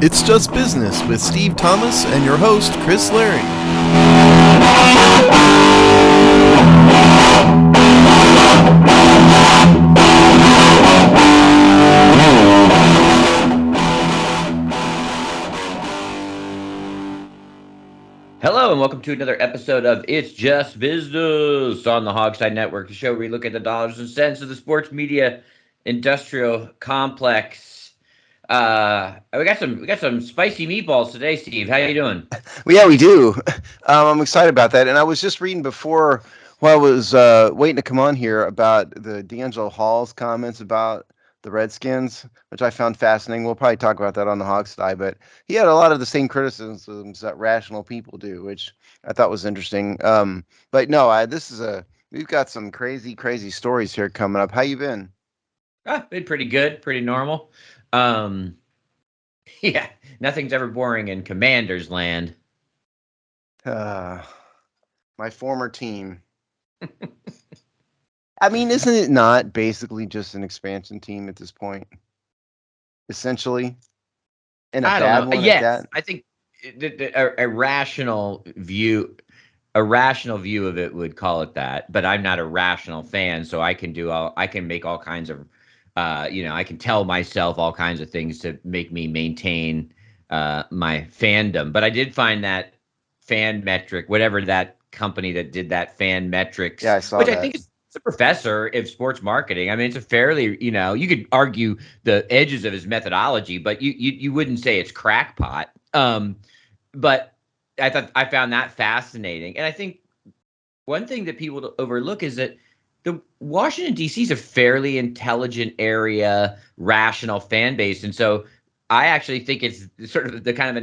It's Just Business with Steve Thomas and your host, Chris Larry. Hello and welcome to another episode of It's Just Business on the Hogside Network, the show where we look at the dollars and cents of the sports media industrial complex. We got some spicy meatballs today, Steve. How you doing? Well, yeah, we do. I'm excited about that. And I was just reading before, while I was waiting to come on here, about the D'Angelo Hall's comments about the Redskins, which I found fascinating. We'll probably talk about that on the Hogside, but he had a lot of the same criticisms that rational people do, which I thought was interesting. But no, we've got some crazy stories here coming up. How you been? Been pretty good, pretty normal. Um, yeah, nothing's ever boring in Commander's land. Uh, my former team. I mean, isn't it not basically just an expansion team at this point? Essentially, and a I don't bad know. one at Yes, that. I think a rational view. A rational view of it would call it that, but I'm not a rational fan, so I can make all kinds of I can tell myself all kinds of things to make me maintain my fandom. But I did find that fan metric, whatever that company that did that fan Yeah, metrics, I saw which I that. think is a professor of sports marketing. I mean, it's a fairly, you could argue the edges of his methodology, but you wouldn't say it's crackpot. But I found that fascinating, and I think one thing that people overlook is that the Washington D.C. is a fairly intelligent area, rational fan base, and so I actually think it's sort of the kind of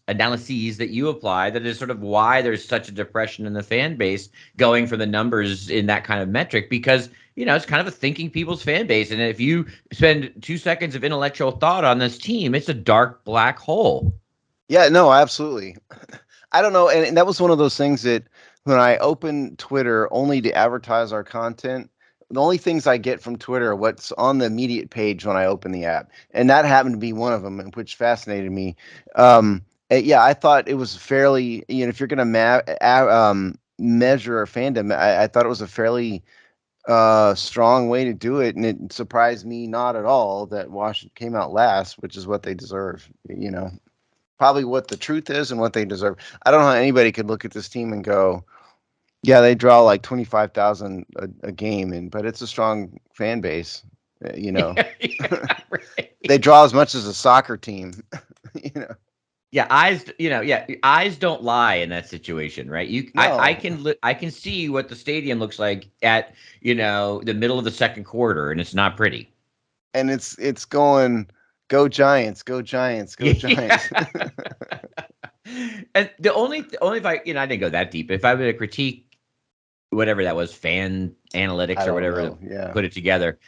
analyses that you apply that is sort of why there's such a depression in the fan base going for the numbers in that kind of metric, because it's kind of a thinking people's fan base, and if you spend 2 seconds of intellectual thought on this team, it's a dark black hole. Yeah, no, absolutely. I don't know, and that was one of those things that when I open Twitter only to advertise our content, the only things I get from Twitter are what's on the immediate page when I open the app, and that happened to be one of them, which fascinated me. Yeah, I thought it was fairly, if you're going to measure a fandom, I thought it was a fairly strong way to do it, and it surprised me not at all that Washington came out last, which is what they deserve. Probably what the truth is and what they deserve. I don't know how anybody could look at this team and go, yeah, they draw like 25,000 a game, but it's a strong fan base. Yeah, They right. draw as much as a soccer team. you know, Eyes don't lie in that situation, right? I no, I can see what the stadium looks like at, the middle of the second quarter, and it's not pretty. and it's going, go Giants, go Giants, go Yeah. Giants. And only if I didn't go that deep. If I were to critique whatever that was, fan I analytics or don't whatever, know. Yeah. put it together,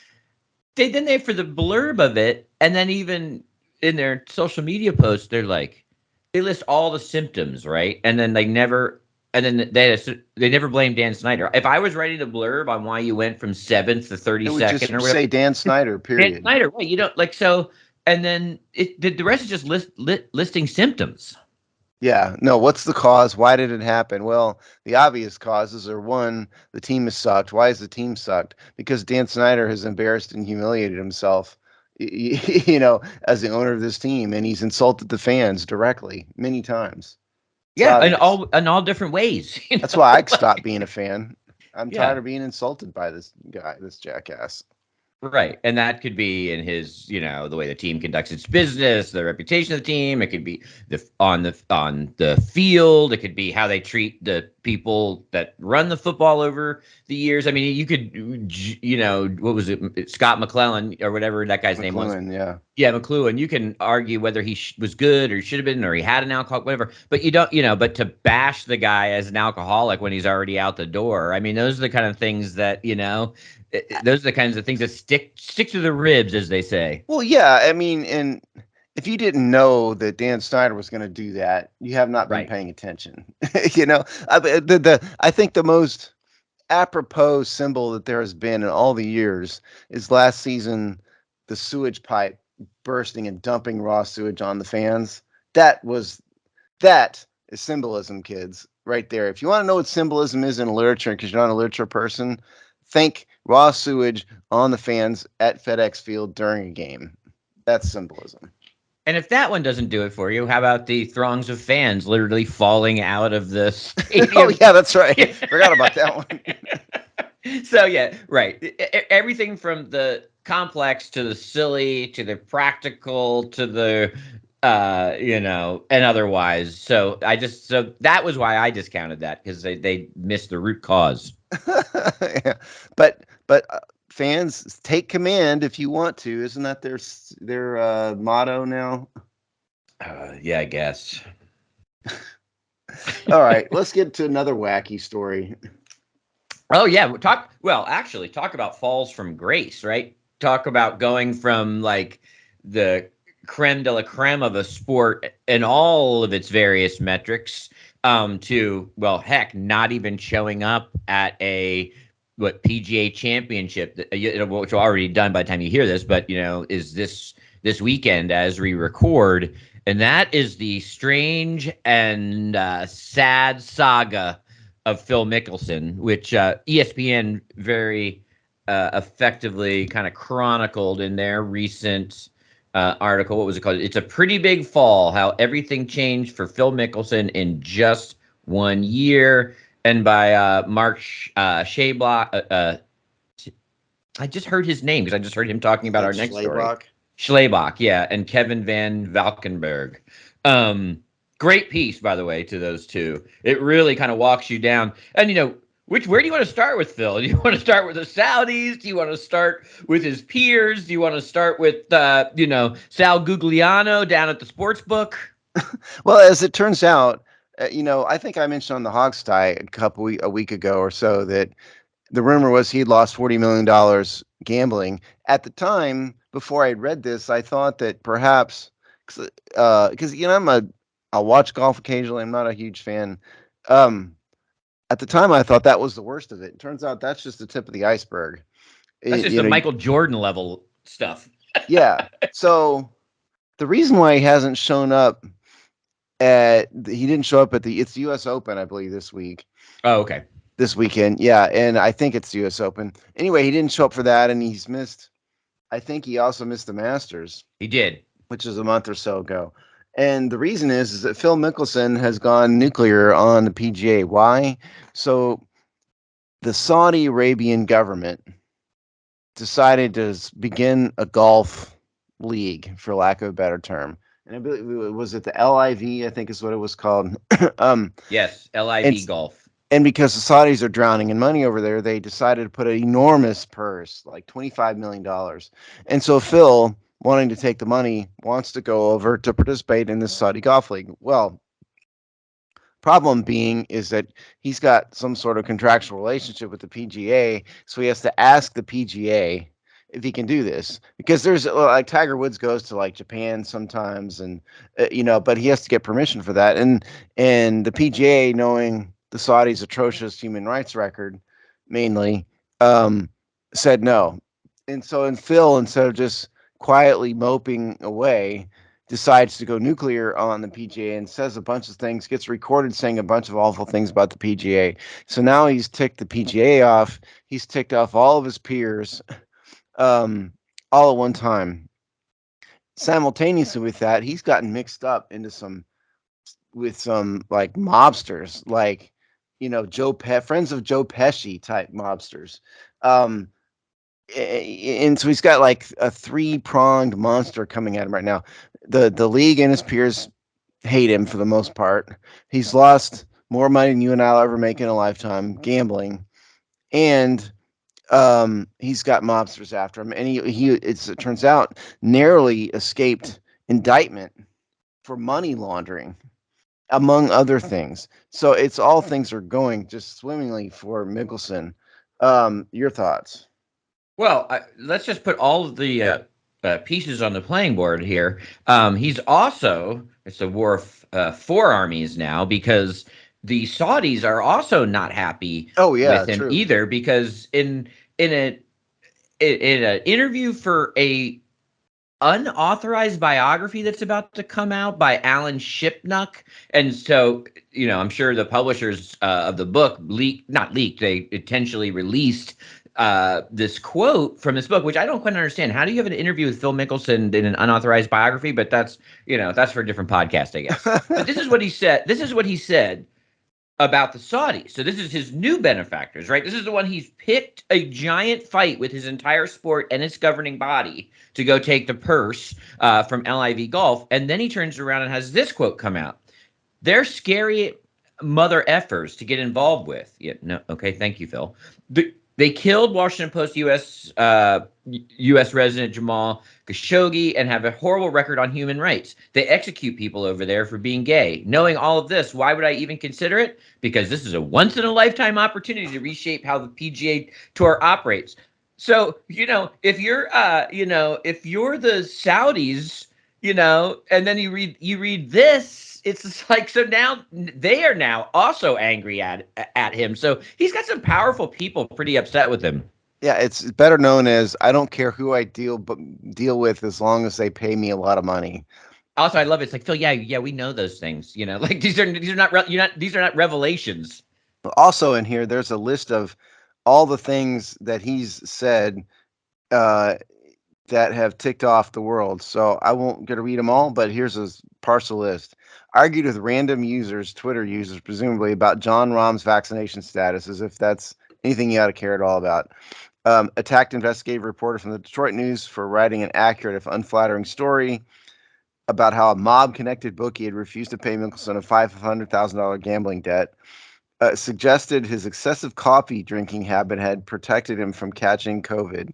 then they for the blurb of it, and then even in their social media posts, they list all the symptoms, right? And then they never blame Dan Snyder. If I was writing the blurb on why you went from seventh to It would 32nd just or whatever, say Dan Snyder, Dan period. Snyder, right? You don't like so, and then the rest is just listing symptoms. Yeah, no, what's the cause? Why did it happen? Well, the obvious causes are one, the team has sucked. Why has the team sucked? Because Dan Snyder has embarrassed and humiliated himself, as the owner of this team, and he's insulted the fans directly many times. It's Yeah, obvious. in all different ways. That's why I stopped being a fan. I'm tired Yeah. of being insulted by this guy, this jackass. Right. And that could be in his, the way the team conducts its business, the reputation of the team. It could be on the field. It could be how they treat the people that run the football over the years. I mean, you could, what was it? Scott McClellan or whatever that guy's name was. McLuhan, yeah. Yeah, McLuhan. You can argue whether he was good or should have been, or he had an alcohol, whatever. But you don't, but to bash the guy as an alcoholic when he's already out the door. I mean, those are the kind of things that, those are the kinds of things that stick to the ribs, as they say. Well, yeah, I mean, and if you didn't know that Dan Snyder was going to do that, you have not been Right. paying attention. I think the most apropos symbol that there has been in all the years is last season, the sewage pipe bursting and dumping raw sewage on the fans. That is symbolism, kids, right there. If you want to know what symbolism is in literature, because you're not a literature person, think raw sewage on the fans at FedEx Field during a game. That's symbolism. And if that one doesn't do it for you, how about the throngs of fans literally falling out of the stadium? Oh yeah, that's right. Forgot about that one. So yeah, right. Everything from the complex to the silly to the practical to the and otherwise. So that was why I discounted that, because they missed the root cause. Yeah. But fans, take command if you want to. Isn't that their motto now? Yeah, I guess. All right, let's get to another wacky story. Oh yeah, talk about falls from grace, right? Talk about going from like the creme de la creme of a sport and all of its various metrics to, well, heck, not even showing up at a PGA championship, which are already done by the time you hear this, but is this weekend as we record, and that is the strange and sad saga of Phil Mickelson, which ESPN very effectively kind of chronicled in their recent article. What was it called? It's a pretty big fall, how everything changed for Phil Mickelson in just 1 year. And by Mark Schlabach, I just heard his name because I just heard him talking about our next story. Schlabach, yeah, and Kevin Van Valkenburg. Great piece, by the way, to those two. It really kind of walks you down. And, where do you want to start with Phil? Do you want to start with the Saudis? Do you want to start with his peers? Do you want to start with, Sal Gugliano down at the sports book? Well, as it turns out, I think I mentioned on the Hogstie a week ago or so that the rumor was he'd lost $40 million gambling. At the time, before I'd read this, I thought that perhaps, because I'll watch golf occasionally. I'm not a huge fan. At the time, I thought that was the worst of it. It turns out that's just the tip of the iceberg. That's just the Michael Jordan level stuff. Yeah. So the reason why he hasn't shown up he didn't show up it's the U.S. Open, I believe, this week. Oh, okay. This weekend, yeah, and I think it's the U.S. Open. Anyway, he didn't show up for that, and I think he also missed the Masters. He did, which is a month or so ago. And the reason is that Phil Mickelson has gone nuclear on the PGA. Why? So the Saudi Arabian government decided to begin a golf league, for lack of a better term. And I believe was it the LIV, I think is what it was called. Yes, LIV golf. And because the Saudis are drowning in money over there, they decided to put an enormous purse, like $25 million. And so Phil, wanting to take the money, wants to go over to participate in this Saudi Golf League. Well, problem being is that he's got some sort of contractual relationship with the PGA, so he has to ask the PGA if he can do this, because there's like Tiger Woods goes to like Japan sometimes, and but he has to get permission for that, and the PGA, knowing the Saudis' atrocious human rights record, mainly, said no. And so Phil, instead of just quietly moping away, decides to go nuclear on the PGA and says a bunch of things, gets recorded saying a bunch of awful things about the PGA. So now he's ticked the PGA off. He's ticked off all of his peers, all at one time. Simultaneously with that, he's gotten mixed up into some like mobsters, like friends of Joe Pesci type mobsters. And so he's got like a 3-pronged monster coming at him right now. The league and his peers hate him for the most part. He's lost more money than you and I'll ever make in a lifetime gambling, and he's got mobsters after him. And it turns out, narrowly escaped indictment for money laundering, among other things. So it's all things are going just swimmingly for Mickelson. Your thoughts? Well, let's just put all of the pieces on the playing board here. It's a war of 4 armies now, because the Saudis are also not happy with him either, because in an interview for a unauthorized biography that's about to come out by Alan Shipnuck. And so, I'm sure the publishers of the book not leaked, they intentionally released this quote from this book, which I don't quite understand. How do you have an interview with Phil Mickelson in an unauthorized biography? But that's for a different podcast, I guess. But this is what he said. This is what he said about the Saudis. So this is his new benefactors, right? This is the one he's picked a giant fight with his entire sport and its governing body to go take the purse from LIV Golf. And then he turns around and has this quote come out. They're scary mother effers to get involved with. Yeah, no, okay, thank you, Phil. They killed Washington Post U.S. resident Jamal Khashoggi and have a horrible record on human rights. They execute people over there for being gay. Knowing all of this, why would I even consider it? Because this is a once-in-a-lifetime opportunity to reshape how the PGA Tour operates. So, if you're the Saudis, and then you read this, it's just like, so now they are now also angry at him. So he's got some powerful people pretty upset with him. Yeah, it's better known as I don't care who I deal with as long as they pay me a lot of money. Also, I love it. It's like, Phil, yeah, we know those things. Like these are not revelations. Also in here, there's a list of all the things that he's said that have ticked off the world. So I won't get to read them all, but here's a partial list. Argued with random users, Twitter users, presumably about John Rahm's vaccination status, as if that's anything you ought to care at all about. Attacked investigative reporter from the Detroit News for writing an accurate, if unflattering, story about how a mob-connected bookie had refused to pay Mickelson a $500,000 gambling debt. Suggested his excessive coffee drinking habit had protected him from catching COVID.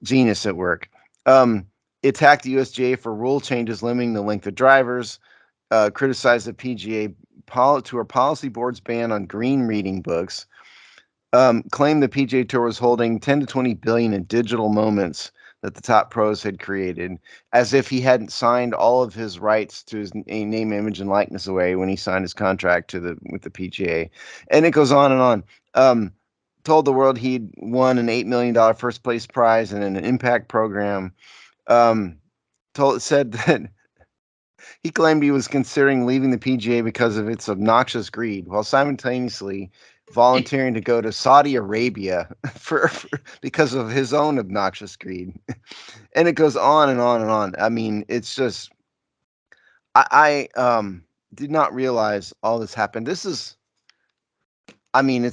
Genius at work. Attacked the USGA for rule changes limiting the length of drivers. Criticized the PGA Tour policy board's ban on green reading books. Claimed the PGA Tour was holding 10 to 20 billion in digital moments that the top pros had created, as if he hadn't signed all of his rights to his name, image, and likeness away when he signed his contract with the PGA. And it goes on and on. Told the world he'd won an $8 million first place prize in an impact program. Said that he claimed he was considering leaving the PGA because of its obnoxious greed, while simultaneously volunteering to go to Saudi Arabia because of his own obnoxious greed. And it goes on and on and on. I mean, it's just, I did not realize all this happened. It's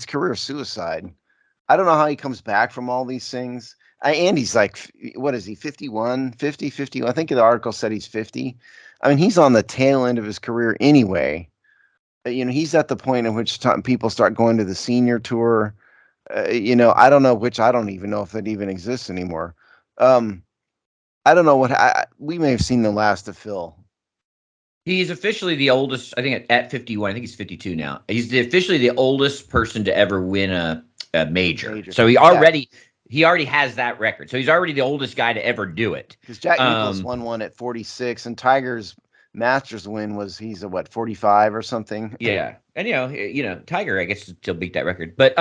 career suicide. I don't know how he comes back from all these things. Andy's like, what is he, 51, 50, 51? I think the article said he's 50. I mean, he's on the tail end of his career anyway. He's at the point in which people start going to the senior tour. I don't know I don't even know if that even exists anymore. I don't know we may have seen the last of Phil. He's officially the oldest, I think at 51. I think he's 52 now. He's officially the oldest person to ever win a major. So he already has that record. So he's already the oldest guy to ever do it. Because Jack Nicklaus won one at 46, and Tiger's Masters win he's 45 or something. Yeah, and Tiger, I guess, still beat that record. But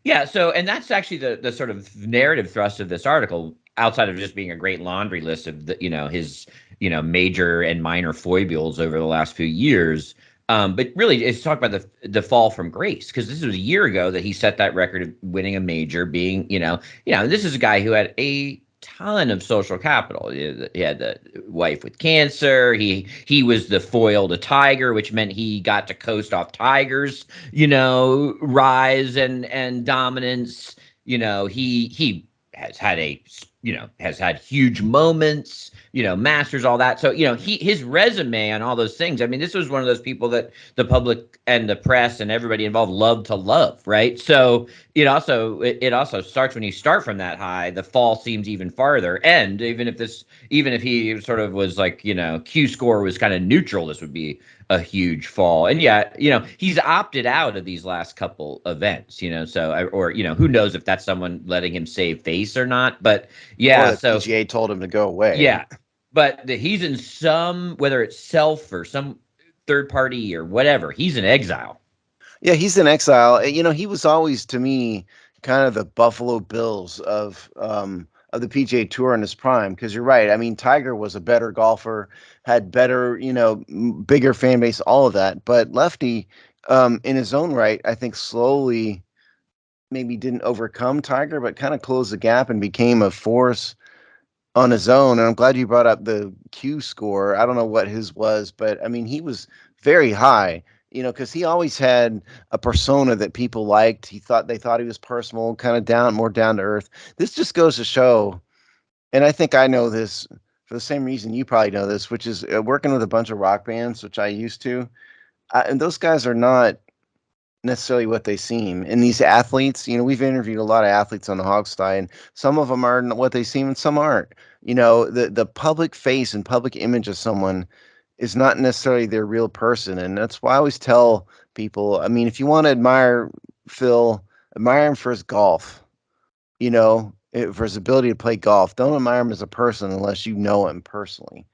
yeah. So, and that's actually the sort of narrative thrust of this article, outside of just being a great laundry list of his major and minor foibles over the last few years. But really, it's talking about the fall from grace, because this was a year ago that he set that record of winning a major, being, this is a guy who had a ton of social capital. He had the wife with cancer. He was the foil to Tiger, which meant he got to coast off Tiger's, rise and dominance. He has had huge moments, Masters, all that. So, his resume on all those things. I mean, this was one of those people that the public and the press and everybody involved loved to love, right? So it also starts when you start from that high, the fall seems even farther. And even if he sort of was like, Q score was kind of neutral, this would be a huge fall. And he's opted out of these last couple events, who knows if that's someone letting him save face or not. But yeah, the PGA told him to go away. Yeah, but he's in some, whether it's self or some third party or whatever, he's in exile. Yeah, he's in exile. He was always, to me, kind of the Buffalo Bills of the PGA Tour in his prime. Because you're right. I mean, Tiger was a better golfer, had better, bigger fan base, all of that. But Lefty, in his own right, I think slowly maybe didn't overcome Tiger, but kind of closed the gap and became a force on his own. And I'm glad you brought up the Q score. I don't know what his was, but I mean, he was very high, because he always had a persona that people liked. They thought he was personal, kind of more down to earth. This just goes to show, and I think I know this for the same reason you probably know this, which is working with a bunch of rock bands, which I used to. And those guys are not necessarily what they seem. And these athletes, we've interviewed a lot of athletes on the Hogsty, and some of them are what they seem and some aren't. The public face and public image of someone is not necessarily their real person. And that's why I always tell people, I mean, if you want to admire Phil, admire him for his golf, for his ability to play golf. Don't admire him as a person unless you know him personally,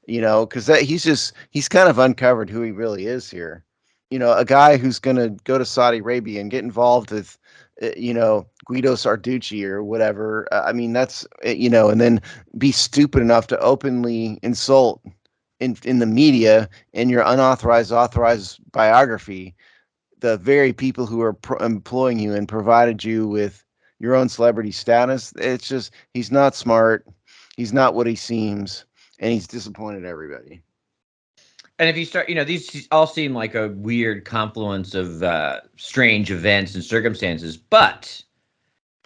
because he's kind of uncovered who he really is here. A guy who's going to go to Saudi Arabia and get involved with, Guido Sarducci or whatever. I mean, that's, and then be stupid enough to openly insult in the media in your authorized biography the very people who are employing you and provided you with your own celebrity status. It's just, he's not smart. He's not what he seems, and he's disappointed everybody. And if you start, these all seem like a weird confluence of strange events and circumstances, but,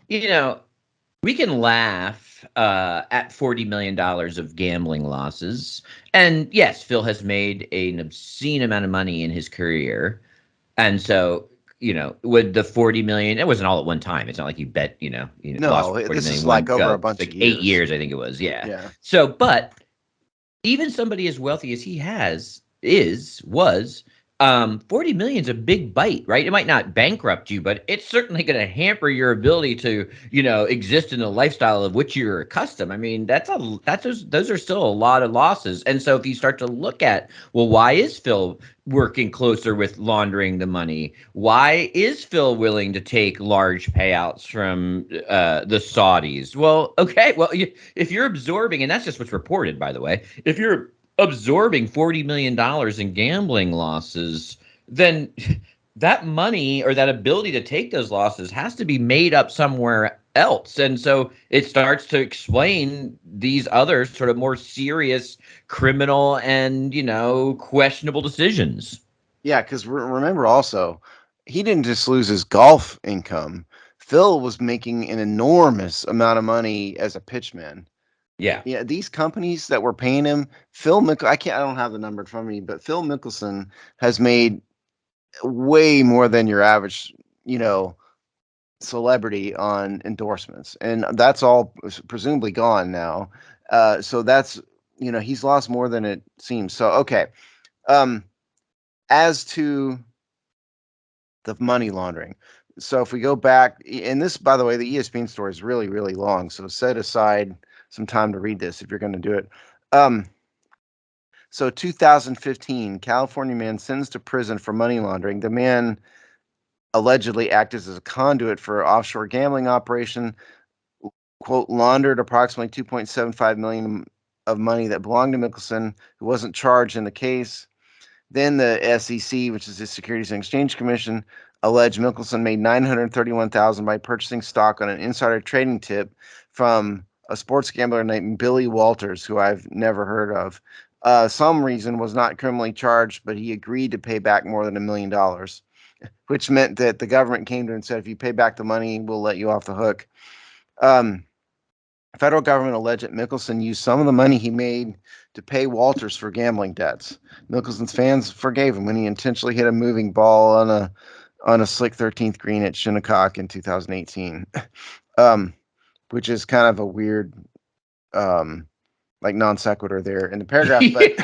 we can laugh at $40 million of gambling losses. And yes, Phil has made an obscene amount of money in his career. And so, with the 40 million, it wasn't all at one time. It's not like you bet, lost 40 this million is like over a bunch like of years. 8 years, I think it was. Yeah. Yeah. So, but even somebody as wealthy as he was, 40 million is a big bite, right? It might not bankrupt you, but it's certainly going to hamper your ability to, exist in the lifestyle of which you're accustomed. I mean, those are still a lot of losses. And so if you start to look at, well, why is Phil working closer with laundering the money? Why is Phil willing to take large payouts from the Saudis? Well, okay. Well, if you're absorbing, and that's just what's reported, by the way, if you're absorbing $40 million in gambling losses, then that money or that ability to take those losses has to be made up somewhere else. And so it starts to explain these other sort of more serious criminal and, questionable decisions. Yeah, because remember also, he didn't just lose his golf income. Phil was making an enormous amount of money as a pitchman. Yeah. Yeah, these companies that were paying him, I don't have the number in front of me, but Phil Mickelson has made way more than your average, celebrity on endorsements. And that's all presumably gone now. So that's, he's lost more than it seems. So, okay. As to the money laundering. So if we go back, and this, by the way, the ESPN story is really, really long. So set aside some time to read this if you're going to do it. So 2015, California man sentenced to prison for money laundering. The man allegedly acted as a conduit for offshore gambling operation, quote, laundered approximately 2.75 million of money that belonged to Mickelson, who wasn't charged in the case. Then the SEC, which is the Securities and Exchange Commission, alleged Mickelson made $931,000 by purchasing stock on an insider trading tip from a sports gambler named Billy Walters, who I've never heard of. Some reason was not criminally charged, but he agreed to pay back more than $1 million, which meant that the government came to him and said, if you pay back the money, we'll let you off the hook. Federal government alleged that Mickelson used some of the money he made to pay Walters for gambling debts. Mickelson's fans forgave him when he intentionally hit a moving ball on a slick 13th green at Shinnecock in 2018, which is kind of a weird, like non sequitur there in the paragraph. But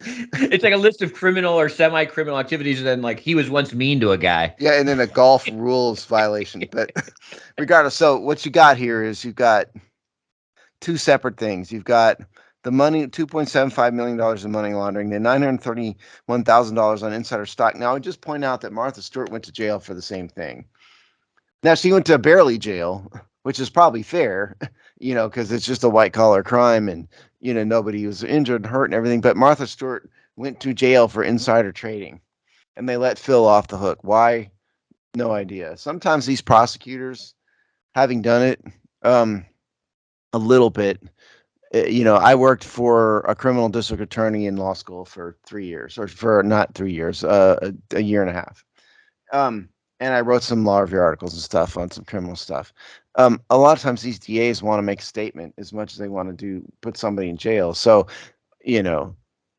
It's like a list of criminal or semi-criminal activities, and then like he was once mean to a guy. Yeah, and then a golf rules violation. But regardless, so what you got here is you've got two separate things. You've got the money, $2.75 million in money laundering, the $931,000 on insider stock. Now, I would just point out that Martha Stewart went to jail for the same thing. Now she went to barely jail, which is probably fair, because it's just a white collar crime and nobody was injured and hurt and everything. But Martha Stewart went to jail for insider trading, and they let Phil off the hook. Why? No idea. Sometimes these prosecutors, having done it a little bit, I worked for a criminal district attorney in law school for 3 years, or for not 3 years, a year and a half. And I wrote some law review articles and stuff on some criminal stuff. A lot of times these DAs want to make a statement as much as they want to put somebody in jail. So,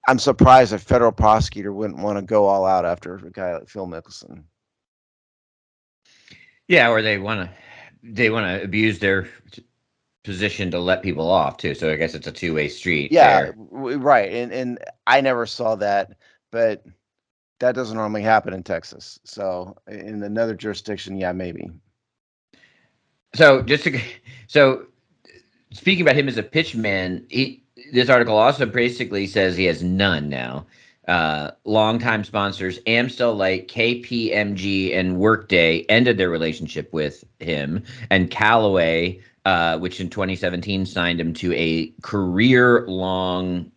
I'm surprised a federal prosecutor wouldn't want to go all out after a guy like Phil Mickelson. Yeah, or they want to abuse their position to let people off too. So I guess it's a two-way street. Yeah, there. right. And I never saw that, but that doesn't normally happen in Texas. So in another jurisdiction, yeah, maybe. So so speaking about him as a pitchman, this article also basically says he has none now. Longtime sponsors Amstel Light, KPMG, and Workday ended their relationship with him, and Callaway, which in 2017 signed him to a career-long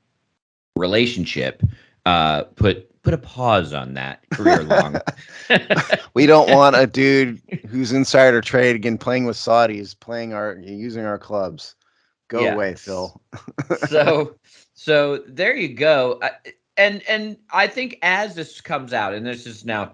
relationship, put a pause on that career-long. We don't want a dude who's insider trade again playing with Saudis, using our clubs. Go away, Phil. so there you go. And I think as this comes out, and this is now,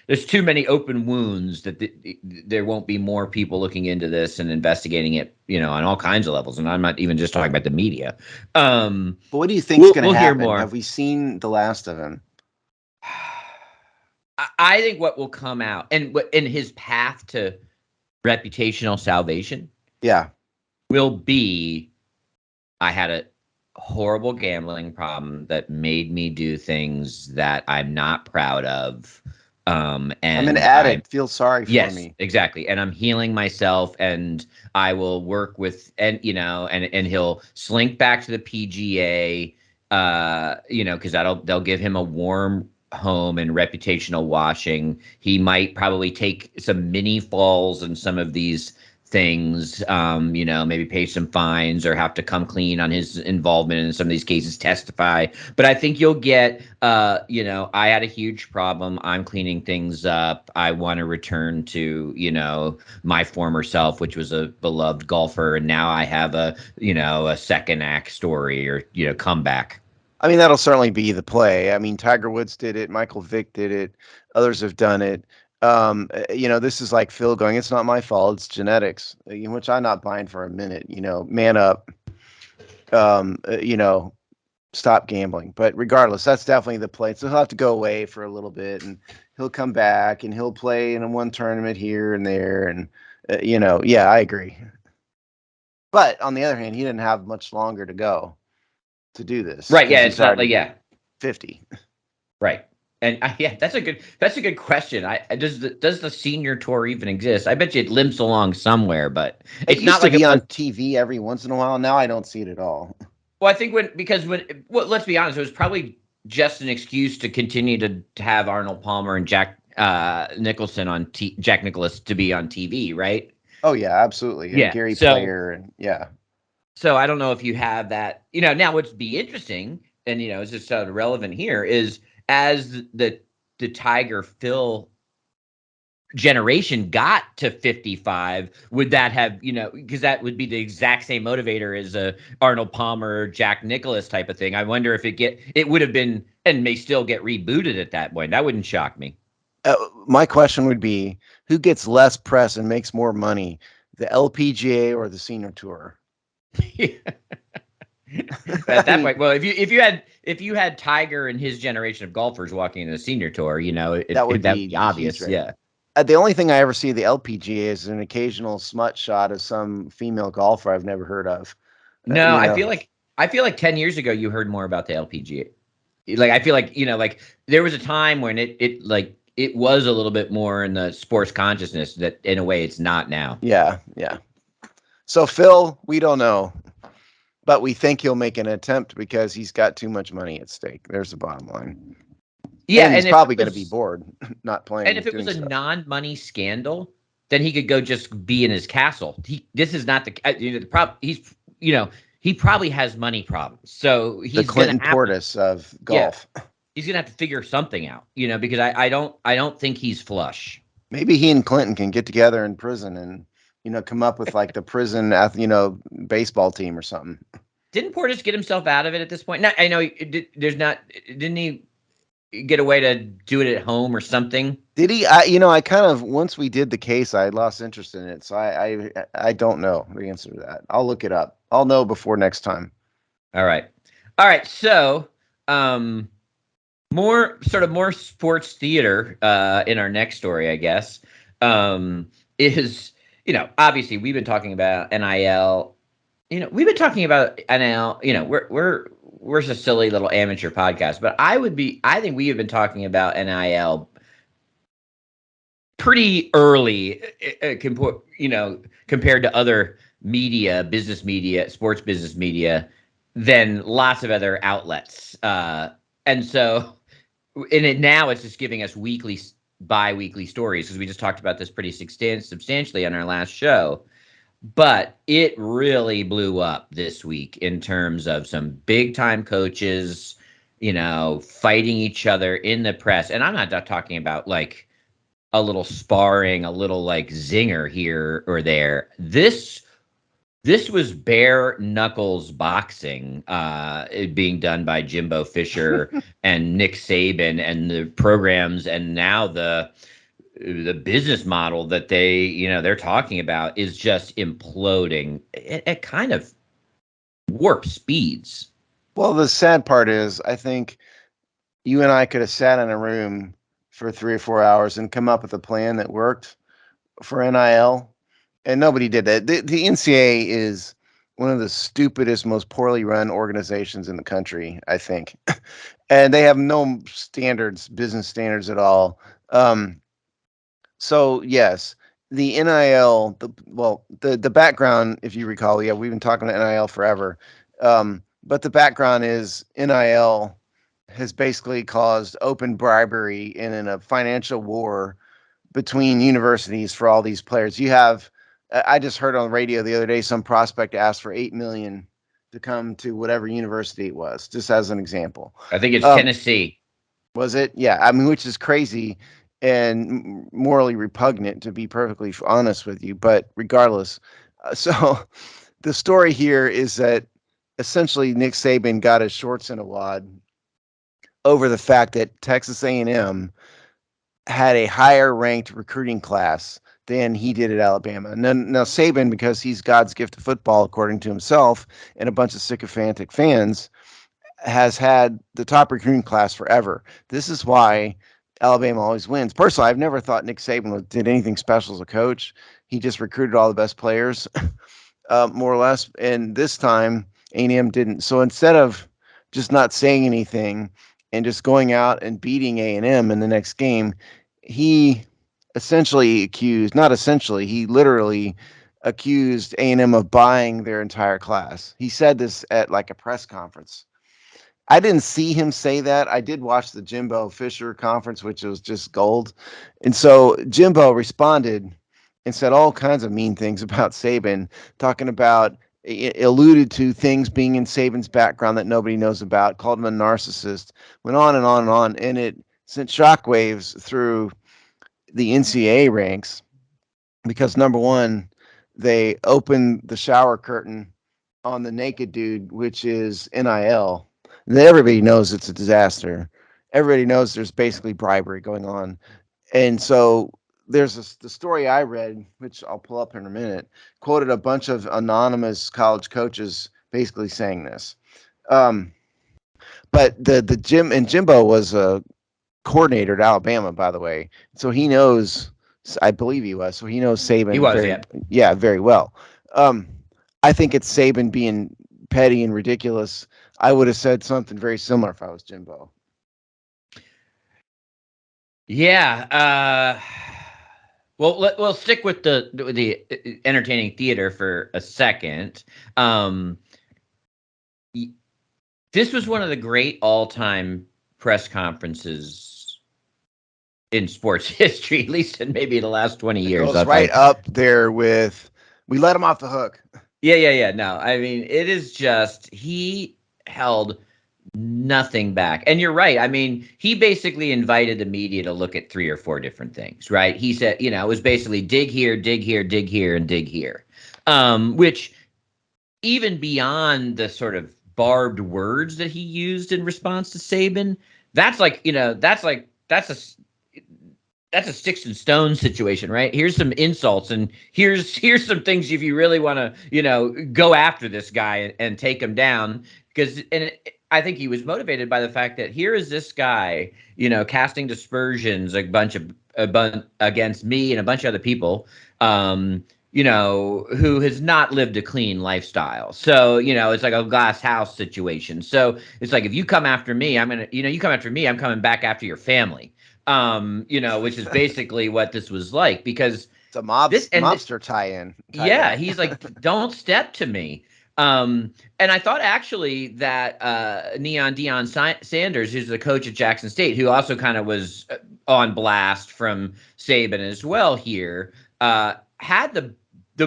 there's too many open wounds that there won't be more people looking into this and investigating it, on all kinds of levels. And I'm not even just talking about the media. But what do you think is going to happen? Hear more. Have we seen the last of him? I think what will come out, and in his path to reputational salvation, will be, I had a horrible gambling problem that made me do things that I'm not proud of. And I'm an addict. Feel sorry for me. Yes, exactly. And I'm healing myself, and I will work with, and he'll slink back to the PGA, because they'll give him a warm home and reputational washing. He might probably take some mini falls in some of these things, maybe pay some fines or have to come clean on his involvement in some of these cases, testify. But I think you'll get, I had a huge problem. I'm cleaning things up. I want to return to, my former self, which was a beloved golfer. And now I have a second act story or, comeback. I mean, that'll certainly be the play. I mean, Tiger Woods did it. Michael Vick did it. Others have done it. This is like Phil going, it's not my fault, it's genetics, which I'm not buying for a minute. Man up, stop gambling. But regardless, that's definitely the play. So he'll have to go away for a little bit, and he'll come back, and he'll play in one tournament here and there. And, I agree. But on the other hand, he didn't have much longer to go to do this. Right. Yeah. It's not like, 50. Right. And that's a good question. Does the senior tour even exist? I bet you it limps along somewhere, but it's not like on TV every once in a while. Now I don't see it at all. Well, I think let's be honest, it was probably just an excuse to continue to have Arnold Palmer and Jack Nicholson Jack Nicklaus to be on TV, right? Oh yeah, absolutely. And yeah, Gary Player and yeah. So I don't know if you have that. Now what's be interesting, and it's just relevant here is, as the Tiger Phil generation got to 55, would that have, because that would be the exact same motivator as a Arnold Palmer, Jack Nicklaus type of thing. I wonder if it would have been, and may still get rebooted at that point. That wouldn't shock me. My question would be, who gets less press and makes more money, the LPGA or the senior tour? At that point, well, if you had Tiger and his generation of golfers walking in the senior tour, that would be obvious. Yeah. The only thing I ever see the LPGA is an occasional smut shot of some female golfer I've never heard of. No, I feel like 10 years ago you heard more about the LPGA. Like, I feel like, there was a time when it was a little bit more in the sports consciousness that in a way it's not now. Yeah. Yeah. So Phil, we don't know. But we think he'll make an attempt because he's got too much money at stake. There's the bottom line. Yeah, and he's probably going to be bored not playing. And if it was a non-money scandal, then he could go just be in his castle. This is not the problem. He probably has money problems, so The he's gonna Clinton have to. Portis of Yeah, golf. he's gonna have to figure something out. Because I don't think he's flush. Maybe he and Clinton can get together in prison and come up with like the prison baseball team or something. Didn't Portis get himself out of it at this point? I know didn't he get a way to do it at home or something? Did he? I kind of, once we did the case, I lost interest in it, so I don't know the answer to that. I'll look it up. I'll know before next time. All right. So, more sports theater in our next story, I guess, is obviously we've been talking about NIL. We've been talking about NIL. We're just a silly little amateur podcast, but I think we have been talking about NIL pretty early, compared to other media, business media, sports business media, than lots of other outlets. And so, now it's just giving us bi-weekly stories, because we just talked about this pretty substantially on our last show. But it really blew up this week in terms of some big time coaches, fighting each other in the press. And I'm not talking about like a little sparring, a little like zinger here or there. This was bare knuckles boxing, being done by Jimbo Fisher and Nick Saban, and the programs, and now the business model that they're talking about is just imploding at kind of warp speeds. Well, the sad part is, I think you and I could have sat in a room for 3 or 4 hours and come up with a plan that worked for NIL, and nobody did that. The NCAA is one of the stupidest, most poorly run organizations in the country, I think, and they have no business standards at all. So yes, the NIL, the background, if you recall, yeah, we've been talking about NIL forever, but the background is NIL has basically caused open bribery and in a financial war between universities for all these players. I just heard on the radio the other day, some prospect asked for 8 million to come to whatever university it was, just as an example. I think it's Tennessee. Was it? Yeah. I mean, which is crazy and morally repugnant, to be perfectly honest with you. But regardless, so the story here is that essentially Nick Saban got his shorts in a wad over the fact that Texas A&M had a higher ranked recruiting class than he did at Alabama. Now Saban, because he's God's gift to football, according to himself and a bunch of sycophantic fans, has had the top recruiting class forever. This is why Alabama always wins. Personally, I've never thought Nick Saban did anything special as a coach. He just recruited all the best players, more or less. And this time, A&M didn't. So instead of just not saying anything and just going out and beating A&M in the next game, he he literally accused A&M of buying their entire class. He said this at like a press conference. I didn't see him say that. I did watch the Jimbo Fisher conference, which was just gold. And so Jimbo responded and said all kinds of mean things about Saban, talking about, alluded to things being in Saban's background that nobody knows about, called him a narcissist, went on and on and on. And it sent shockwaves through the NCAA ranks because, number one, they opened the shower curtain on the naked dude, which is NIL. Everybody knows it's a disaster. Everybody knows there's basically bribery going on. And so there's the story I read, which I'll pull up in a minute, quoted a bunch of anonymous college coaches basically saying this. But the Jimbo was a coordinator at Alabama, by the way. So he knows, I believe he was, so he knows Saban He was, yeah. very well. I think it's Saban being petty and ridiculous. I would have said something very similar if I was Jimbo. Yeah. Well, we'll stick with the entertaining theater for a second. This was one of the great all-time press conferences in sports history, at least in maybe the last 20 It years. goes right up there with we let him off the hook. Yeah. No, I mean, it is just he held nothing back. And you're right. I mean, he basically invited the media to look at 3 or 4 different things, right? He said, it was basically dig here, dig here, dig here, and dig here. Which even beyond the sort of barbed words that he used in response to Saban, that's like, that's a sticks and stones situation, right? Here's some insults, and here's some things if you really want to, go after this guy and take him down. I think he was motivated by the fact that here is this guy, casting dispersions against me and a bunch of other people, who has not lived a clean lifestyle. So, it's like a glass house situation. So it's like if you come after me, you come after me, I'm coming back after your family. Which is basically what this was like, because it's a mobster tie-in. Yeah, he's like, don't step to me. And I thought actually that Deion Sanders, who's the coach at Jackson State, who also kind of was on blast from Saban as well here, had the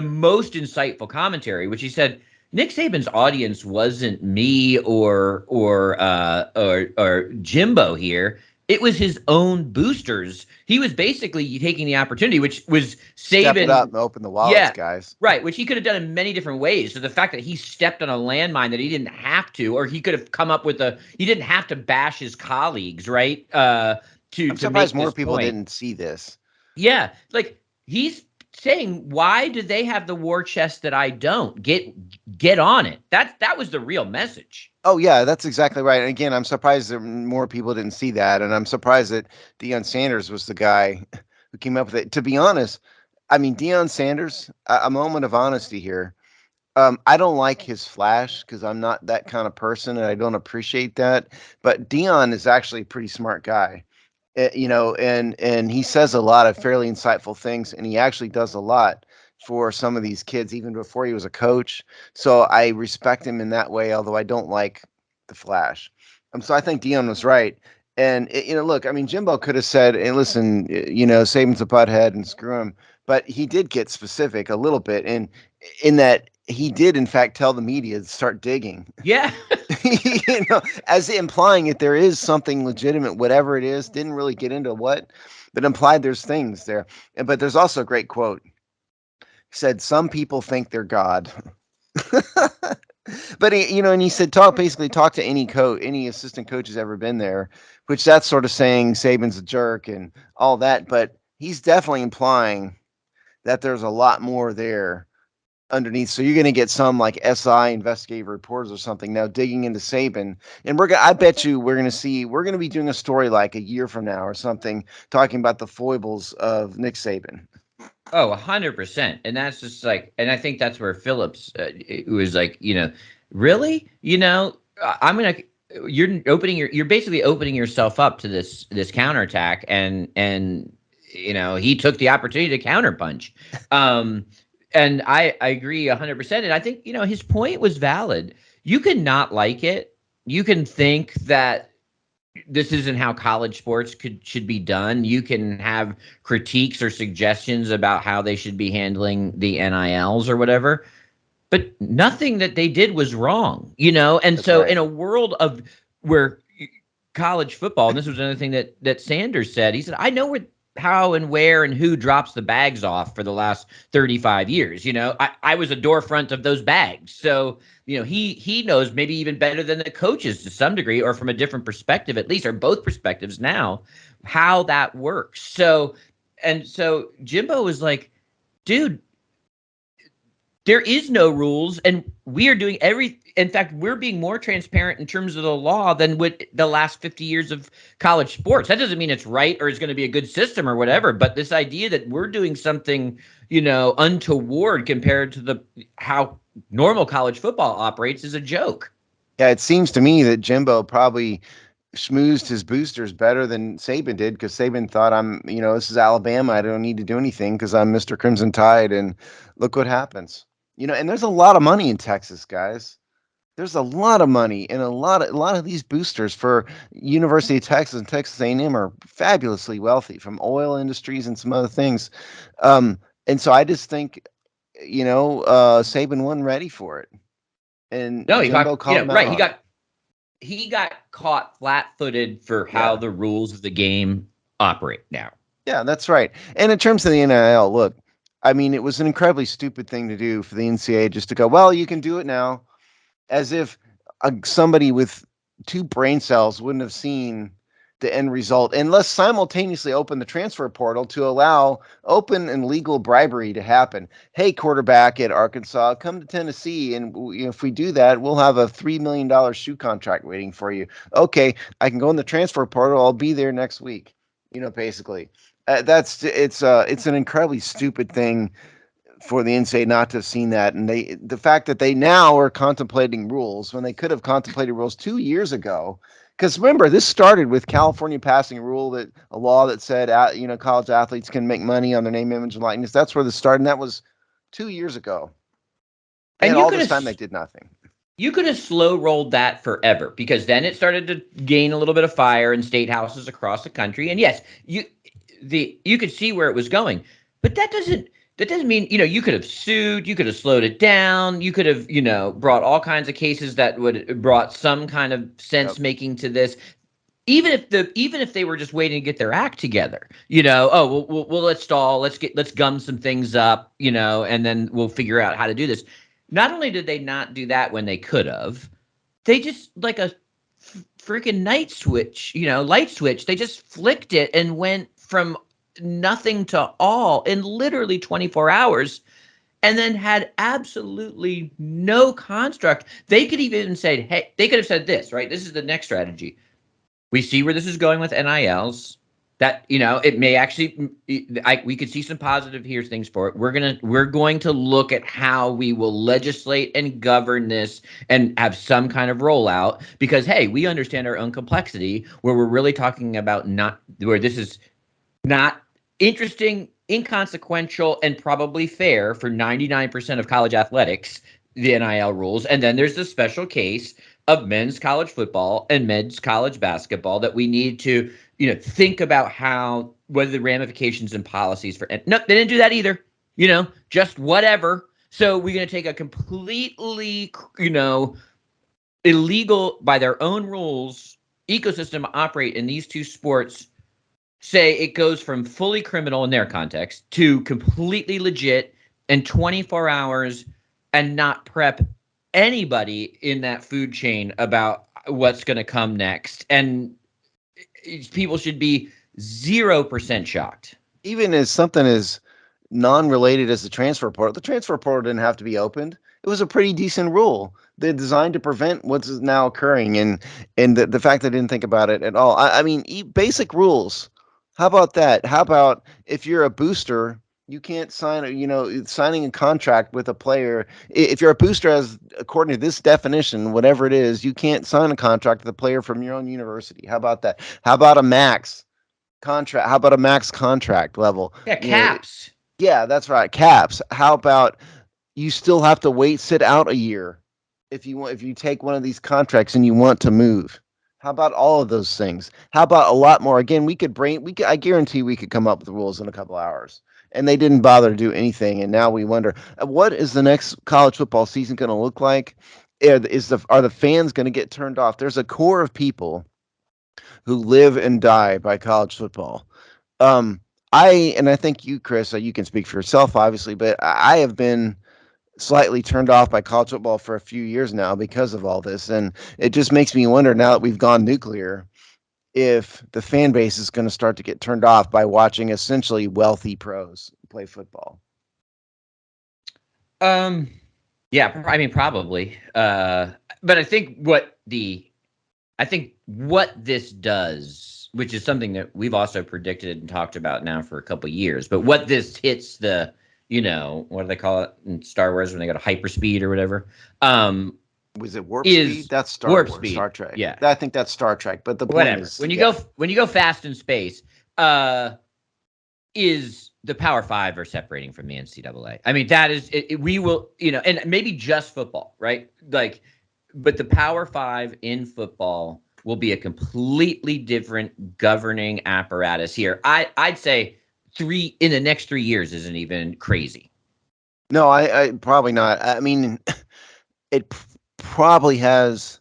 most insightful commentary, which he said Nick Saban's audience wasn't me or Jimbo here. It was his own boosters. He was basically taking the opportunity, which was Saban. Step it up and open the wallets, guys. Right, which he could have done in many different ways. So the fact that he stepped on a landmine that he didn't have to, or he could have come up with he didn't have to bash his colleagues, right? I'm surprised make more people point. didn't see this. Yeah, like he's saying, why do they have the war chest that I don't? Get on it. That was the real message. Oh yeah, that's exactly right. And again, I'm surprised that more people didn't see that, and I'm surprised that Deion Sanders was the guy who came up with it. To be honest, I mean Deion Sanders. A moment of honesty here. I don't like his flash because I'm not that kind of person, and I don't appreciate that. But Deion is actually a pretty smart guy. And he says a lot of fairly insightful things, and he actually does a lot for some of these kids, even before he was a coach. So I respect him in that way, although I don't like the flash. So I think Dion was right. And look, I mean, Jimbo could have said, "Hey, listen, Saban's a butthead and screw him," but he did get specific a little bit, and in that he did, in fact, tell the media to start digging. Yeah. As implying that there is something legitimate, whatever it is. Didn't really get into what, but implied there's things there. But there's also a great quote. He said, "Some people think they're God." But he said, talk to any assistant coach who's ever been there, which that's sort of saying Saban's a jerk and all that. But he's definitely implying that there's a lot more there underneath. So you're going to get some like SI investigative reporters or something now digging into Saban, and I bet you we're going to be doing a story like a year from now or something talking about the foibles of Nick Saban. Oh, 100%. And that's just like, and I think that's where Phillips was like, really, I'm going to, you're basically opening yourself up to this counterattack, and he took the opportunity to counterpunch. And I agree 100%. And I think, his point was valid. You can not like it. You can think that this isn't how college sports should be done. You can have critiques or suggestions about how they should be handling the NILs or whatever, but nothing that they did was wrong, And that's so right. In a world of where college football, and this was another thing that Sanders said, he said, I know how and where and who drops the bags off for the last 35 years. I was a door front of those bags. So, he knows maybe even better than the coaches to some degree, or from a different perspective, at least, or both perspectives now, how that works. So Jimbo was like, dude, there is no rules, and we are doing in fact, we're being more transparent in terms of the law than with the last 50 years of college sports. That doesn't mean it's right or it's going to be a good system or whatever, but this idea that we're doing something, untoward compared to how normal college football operates is a joke. Yeah, it seems to me that Jimbo probably schmoozed his boosters better than Saban did, because Saban thought, this is Alabama. I don't need to do anything because I'm Mr. Crimson Tide, and look what happens. And there's a lot of money in Texas, guys. There's a lot of money and a lot of these boosters for University of Texas and Texas A&M are fabulously wealthy from oil industries and some other things. Um, and so I just think, Saban wasn't ready for it, and No, he Jimbo got, called him out right. on it. He got caught flat-footed for how Yeah, the rules of the game operate now. yeah, that's right. And in terms of the NIL, look, I mean, it was an incredibly stupid thing to do for the NCAA just to go, well, you can do it now, as if somebody with two brain cells wouldn't have seen the end result, and let's simultaneously open the transfer portal to allow open and legal bribery to happen. Hey, quarterback at Arkansas, come to Tennessee, and if we do that, we'll have a $3 million shoe contract waiting for you. Okay, I can go in the transfer portal. I'll be there next week. Basically, it's an incredibly stupid thing for the NCAA not to have seen that, and the fact that they now are contemplating rules when they could have contemplated rules 2 years ago. Because remember, this started with California passing a law that said college athletes can make money on their name, image, and likeness. That's where this started, and that was 2 years ago. And And you all could this have time they did nothing. slow rolled that forever, because then it started to gain a little bit of fire in state houses across the country. And yes, you could see where it was going, but that doesn't mean, you could have sued, you could have slowed it down, you could have, brought all kinds of cases that would brought some kind of Yep. sense making to this. Even if they were just waiting to get their act together, let's stall, let's gum some things up, and then we'll figure out how to do this. Not only did they not do that when they could have, they just, like a freaking light switch, they just flicked it and went from nothing to all in literally 24 hours, and then had absolutely no construct. They could even say, hey, they could have said this, right? This is the next strategy. We see where this is going with NILs. That, it may actually, we could see some positive here things for it. We're going to look at how we will legislate and govern this and have some kind of rollout, because hey, we understand our own complexity, where we're really talking about not where this is not interesting, inconsequential, and probably fair for 99% of college athletics, the NIL rules. And then there's the special case of men's college football and men's college basketball that we need to, think about whether the ramifications and policies for. No, they didn't do that either. Just whatever. So we're going to take a completely, illegal by their own rules ecosystem operate in these two sports, say it goes from fully criminal in their context to completely legit in 24 hours, and not prep anybody in that food chain about what's going to come next. And people should be 0% shocked. Even as something as non-related as the transfer portal didn't have to be opened. It was a pretty decent rule. They're designed to prevent what's now occurring, and the fact they didn't think about it at all. I mean, basic rules. How about that? How about if you're a booster, you can't signing a contract with a player. If you're a booster, as according to this definition, whatever it is, you can't sign a contract with a player from your own university. How about that? How about a max contract? How about a max contract level? Yeah, You know, caps. yeah, that's right. Caps. How about you still have to sit out a year if you take one of these contracts and you want to move? How about all of those things? How about a lot more? Again, I guarantee we could come up with the rules in a couple hours. And they didn't bother to do anything, and now we wonder what is the next college football season going to look like? Are the fans going to get turned off? There's a core of people who live and die by college football. Um, I think you, Chris, you can speak for yourself, obviously, but I have been slightly turned off by college football for a few years now because of all this, and it just makes me wonder now that we've gone nuclear if the fan base is going to start to get turned off by watching essentially wealthy pros play football. Um, yeah, I mean, probably. But I think what this does, which is something that we've also predicted and talked about now for a couple of years, but what this hits the, what do they call it in Star Wars when they go to hyperspeed or whatever? Was it warp Is speed? That's Star warp Wars, speed. Star Trek. Yeah, I think that's Star Trek. But the point whatever. is, When you go fast in space, is the Power Five are separating from the NCAA. I mean, that is we will, and maybe just football, right? Like but the Power Five in football will be a completely different governing apparatus here. I'd say three in the next 3 years isn't even crazy. No, I probably not. I mean, it probably has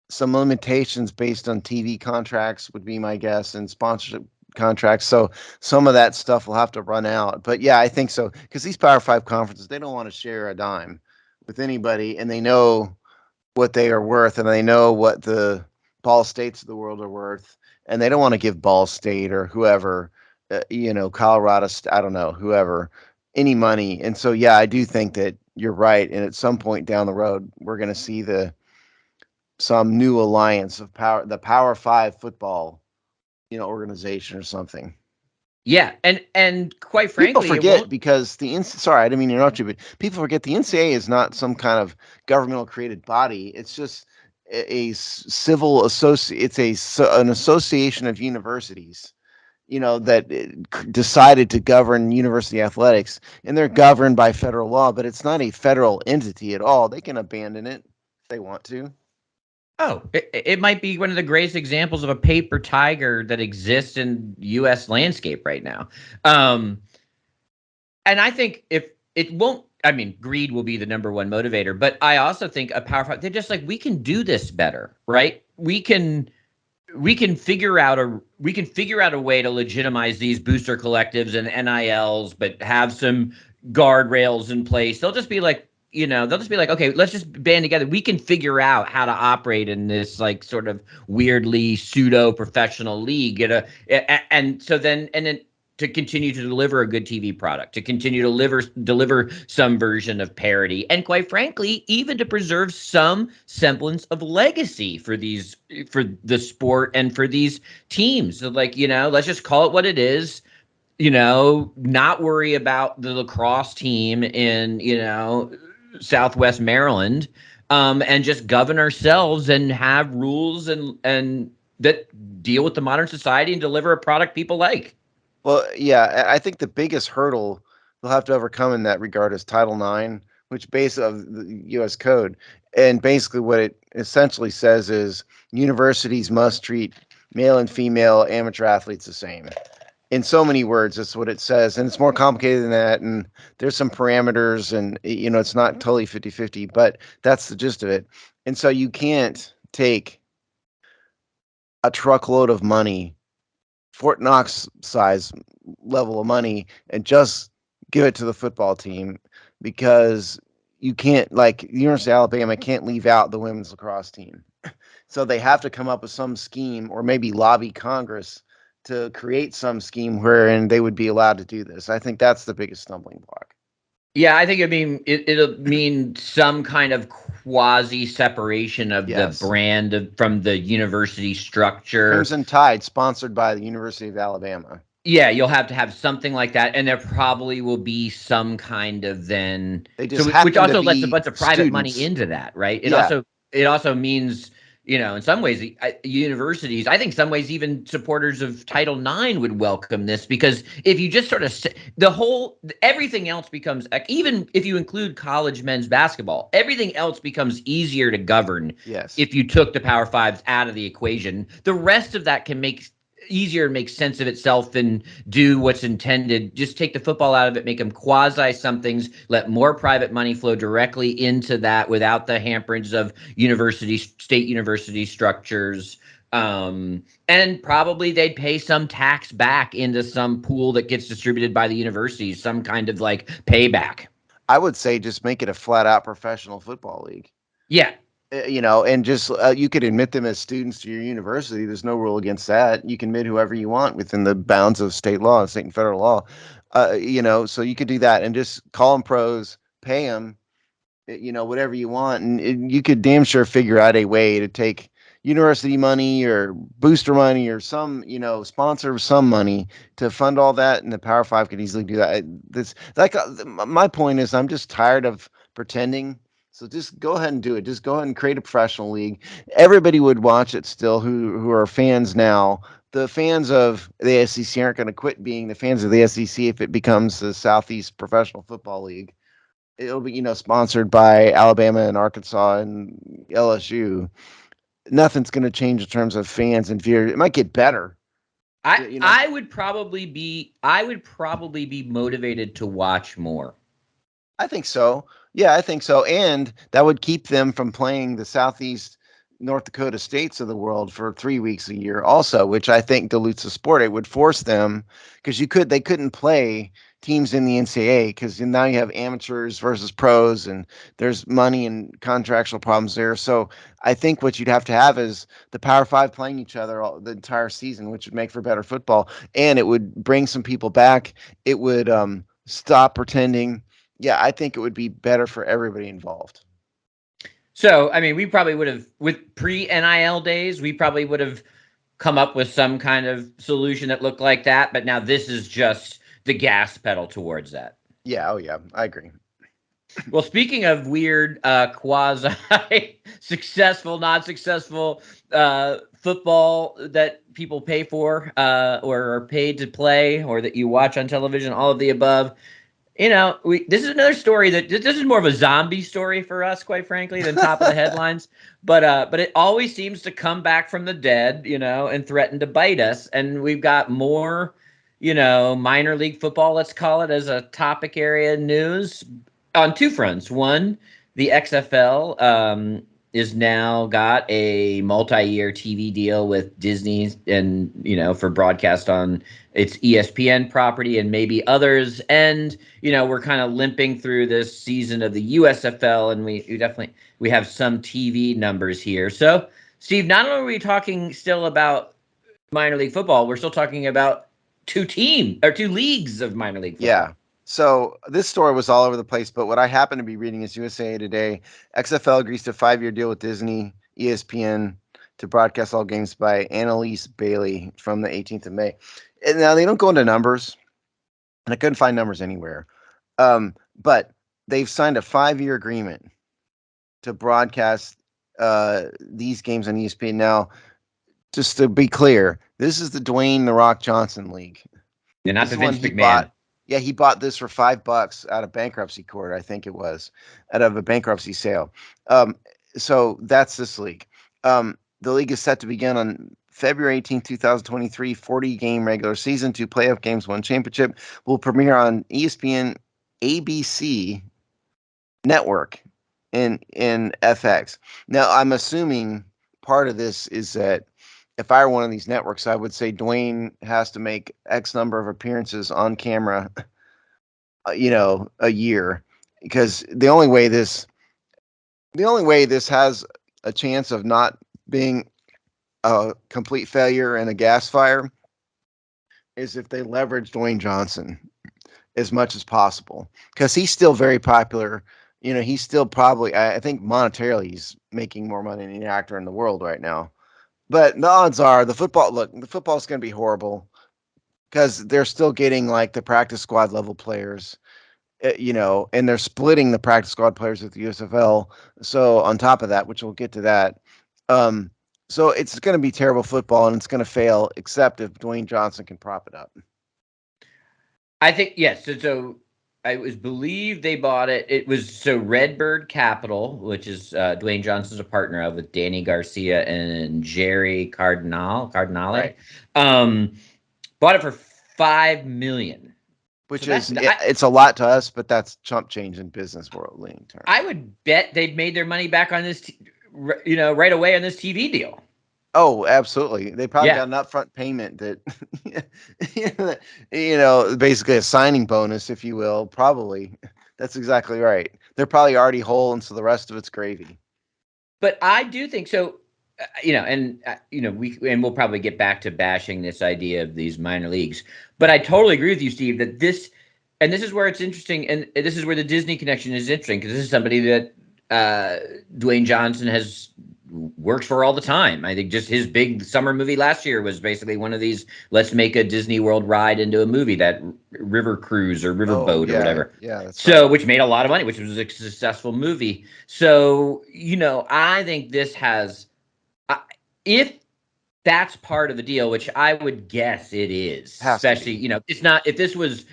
some limitations based on TV contracts would be my guess, and sponsorship contracts. So some of that stuff will have to run out. But yeah, I think so, because these Power Five conferences, they don't want to share a dime with anybody, and they know what they are worth, and they know what the Ball States of the world are worth, and they don't want to give Ball State or whoever, Colorado, I don't know, whoever, any money. And so yeah, I do think that you're right, and at some point down the road, we're going to see some new alliance of the Power Five football, organization or something. Yeah, and quite People frankly, it forget won't. because sorry, I didn't mean to interrupt you, but people forget the NCAA is not some kind of governmental created body. It's just a civil associate. An association of universities, that decided to govern university athletics, and they're governed by federal law. But it's not a federal entity at all. They can abandon it if they want to. Oh, it might be one of the greatest examples of a paper tiger that exists in U.S. landscape right now. And I think if it won't, I mean, greed will be the number one motivator. But I also think a Power Five, they're just like, we can do this better, right? We can figure out a way to legitimize these booster collectives and NILs, but have some guardrails in place. They'll just be like, okay, let's just band together. We can figure out how to operate in this like sort of weirdly pseudo professional league. And then to continue to deliver a good TV product, to continue to deliver some version of parody, and quite frankly, even to preserve some semblance of legacy for the sport and for these teams. So let's just call it what it is. Not worry about the lacrosse team in Southwest Maryland, and just govern ourselves and have rules and that deal with the modern society and deliver a product people like. Well, yeah, I think the biggest hurdle they'll have to overcome in that regard is Title IX, which base of the U.S. Code, and basically what it essentially says is universities must treat male and female amateur athletes the same. In so many words, that's what it says, and it's more complicated than that. And there's some parameters, and it's not totally 50-50, but that's the gist of it. And so you can't take a truckload of money, Fort Knox size level of money, and just give it to the football team, because you can't, like the University of Alabama can't leave out the women's lacrosse team. So they have to come up with some scheme, or maybe lobby Congress to create some scheme wherein they would be allowed to do this. I think that's the biggest stumbling block. Yeah, I think it'll mean some kind of quasi separation of the Yes. brand from the university structure. Crimson Tide, sponsored by the University of Alabama. Yeah, you'll have to have something like that, and there probably will be some kind of then. They just Which happen to also lets a be bunch of private students. money into that, right? Yeah. It also means, in some ways, universities. I think some ways even supporters of Title IX would welcome this, because if you just sort of everything else becomes, even if you include college men's basketball, everything else becomes easier to govern. Yes. If you took the Power Fives out of the equation, the rest of that can make easier and make sense of itself and do what's intended. Just take the football out of it, make them quasi somethings, let more private money flow directly into that without the hamperings of state university structures. And probably they'd pay some tax back into some pool that gets distributed by the universities, some kind of like payback. I would say just make it a flat out professional football league. Yeah. And just you could admit them as students to your university. There's no rule against that. You can admit whoever you want within the bounds of state law, state and federal law. So you could do that and just call them pros, pay them, whatever you want. And you could damn sure figure out a way to take university money or booster money or some, sponsor some money to fund all that. And the Power Five could easily do that. My point is, I'm just tired of pretending. So just go ahead and do it. Just go ahead and create a professional league. Everybody would watch it still who are fans now. The fans of the SEC aren't going to quit being the fans of the SEC if it becomes the Southeast Professional Football League. it'll be, sponsored by Alabama and Arkansas and LSU. Nothing's going to change in terms of fans and viewers. It might get better. I would probably be motivated to watch more. I think so. Yeah, I think so. And that would keep them from playing the Southeast North Dakota states of the world for 3 weeks a year also, which I think dilutes the sport. It would force them because they couldn't play teams in the NCAA because now you have amateurs versus pros and there's money and contractual problems there. So I think what you'd have to have is the Power Five playing each other the entire season, which would make for better football. And it would bring some people back. It would stop pretending. Yeah, I think it would be better for everybody involved. So, I mean, we probably would have, with pre-NIL days, we probably would have come up with some kind of solution that looked like that. But now this is just the gas pedal towards that. Yeah, oh yeah, I agree. Well, speaking of weird quasi-successful, not successful football that people pay for or are paid to play or that you watch on television, all of the above, this is another story this is more of a zombie story for us, quite frankly, than top of the headlines. But it always seems to come back from the dead, and threaten to bite us. And we've got more, minor league football, let's call it, as a topic area news on two fronts. One, the XFL is now got a multi-year TV deal with Disney and, for broadcast on its ESPN property and maybe others. And, we're kind of limping through this season of the USFL, and we have some TV numbers here. So, Steve, not only are we talking still about minor league football, we're still talking about two leagues of minor league football. Yeah. So this story was all over the place, but what I happen to be reading is USA Today. XFL agrees to a 5-year deal with Disney, ESPN to broadcast all games by Annalise Bailey from the 18th of May. And now they don't go into numbers, and I couldn't find numbers anywhere. But they've signed a 5-year agreement to broadcast these games on ESPN. Now, just to be clear, this is the Dwayne "The Rock" Johnson League. Yeah, not the Vince McMahon. He bought this for $5 out of bankruptcy court. I think it was out of a bankruptcy sale. So that's this league. The league is set to begin on February 18, 2023, 40-game regular season, 2 playoff games, 1 championship. Will premiere on ESPN, ABC network, in FX. Now, I'm assuming part of this is that if I were one of these networks, I would say Dwayne has to make X number of appearances on camera, a year, because the only way this has a chance of not being a complete failure and a gas fire is if they leverage Dwayne Johnson as much as possible, because he's still very popular. He's still probably, I think monetarily, he's making more money than any actor in the world right now. But the odds are the football's going to be horrible because they're still getting like the practice squad level players, and they're splitting the practice squad players with the USFL. So on top of that, which we'll get to that, so it's going to be terrible football and it's going to fail, except if Dwayne Johnson can prop it up. I think, yes. So I believe they bought it. It was Redbird Capital, which is Dwayne Johnson's a partner of, with Danny Garcia and Jerry Cardinale. Right. Bought it for $5 million, which it's a lot to us, but that's chump change in business world leaning terms. I would bet they've made their money back on this, right away on this TV deal. Oh, absolutely. They probably got an upfront payment that, basically a signing bonus, if you will. Probably. That's exactly right. They're probably already whole, and so the rest of it's gravy. But I do think so. We'll probably get back to bashing this idea of these minor leagues. But I totally agree with you, Steve, that this is where it's interesting, and this is where the Disney connection is interesting, because this is somebody that Dwayne Johnson works for all the time. I think just his big summer movie last year was basically one of these, let's make a Disney World ride into a movie, that River Cruise or Riverboat or whatever. Yeah, that's so right. Which made a lot of money, which was a successful movie. So, I think this has, if that's part of the deal, which I would guess it is. Has to Especially, be. it's not, if this was,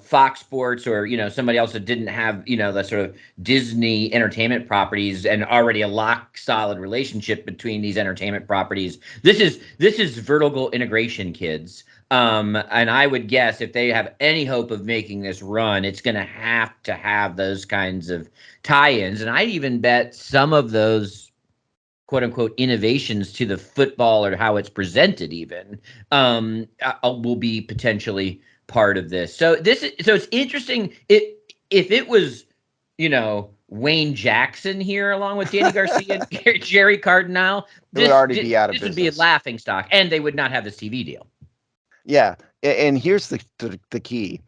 Fox Sports or, somebody else that didn't have, the sort of Disney entertainment properties and already a lock solid relationship between these entertainment properties. This is vertical integration, kids. And I would guess if they have any hope of making this run, it's going to have those kinds of tie-ins. And I'd even bet some of those quote unquote innovations to the football or how it's presented even will be potentially part of this. So it's interesting. If it was, Wayne Jackson here along with Danny Garcia and Jerry Cardinal, It would already be out of this would be a business. laughing stock, and they would not have this TV deal. Yeah, and here's the key.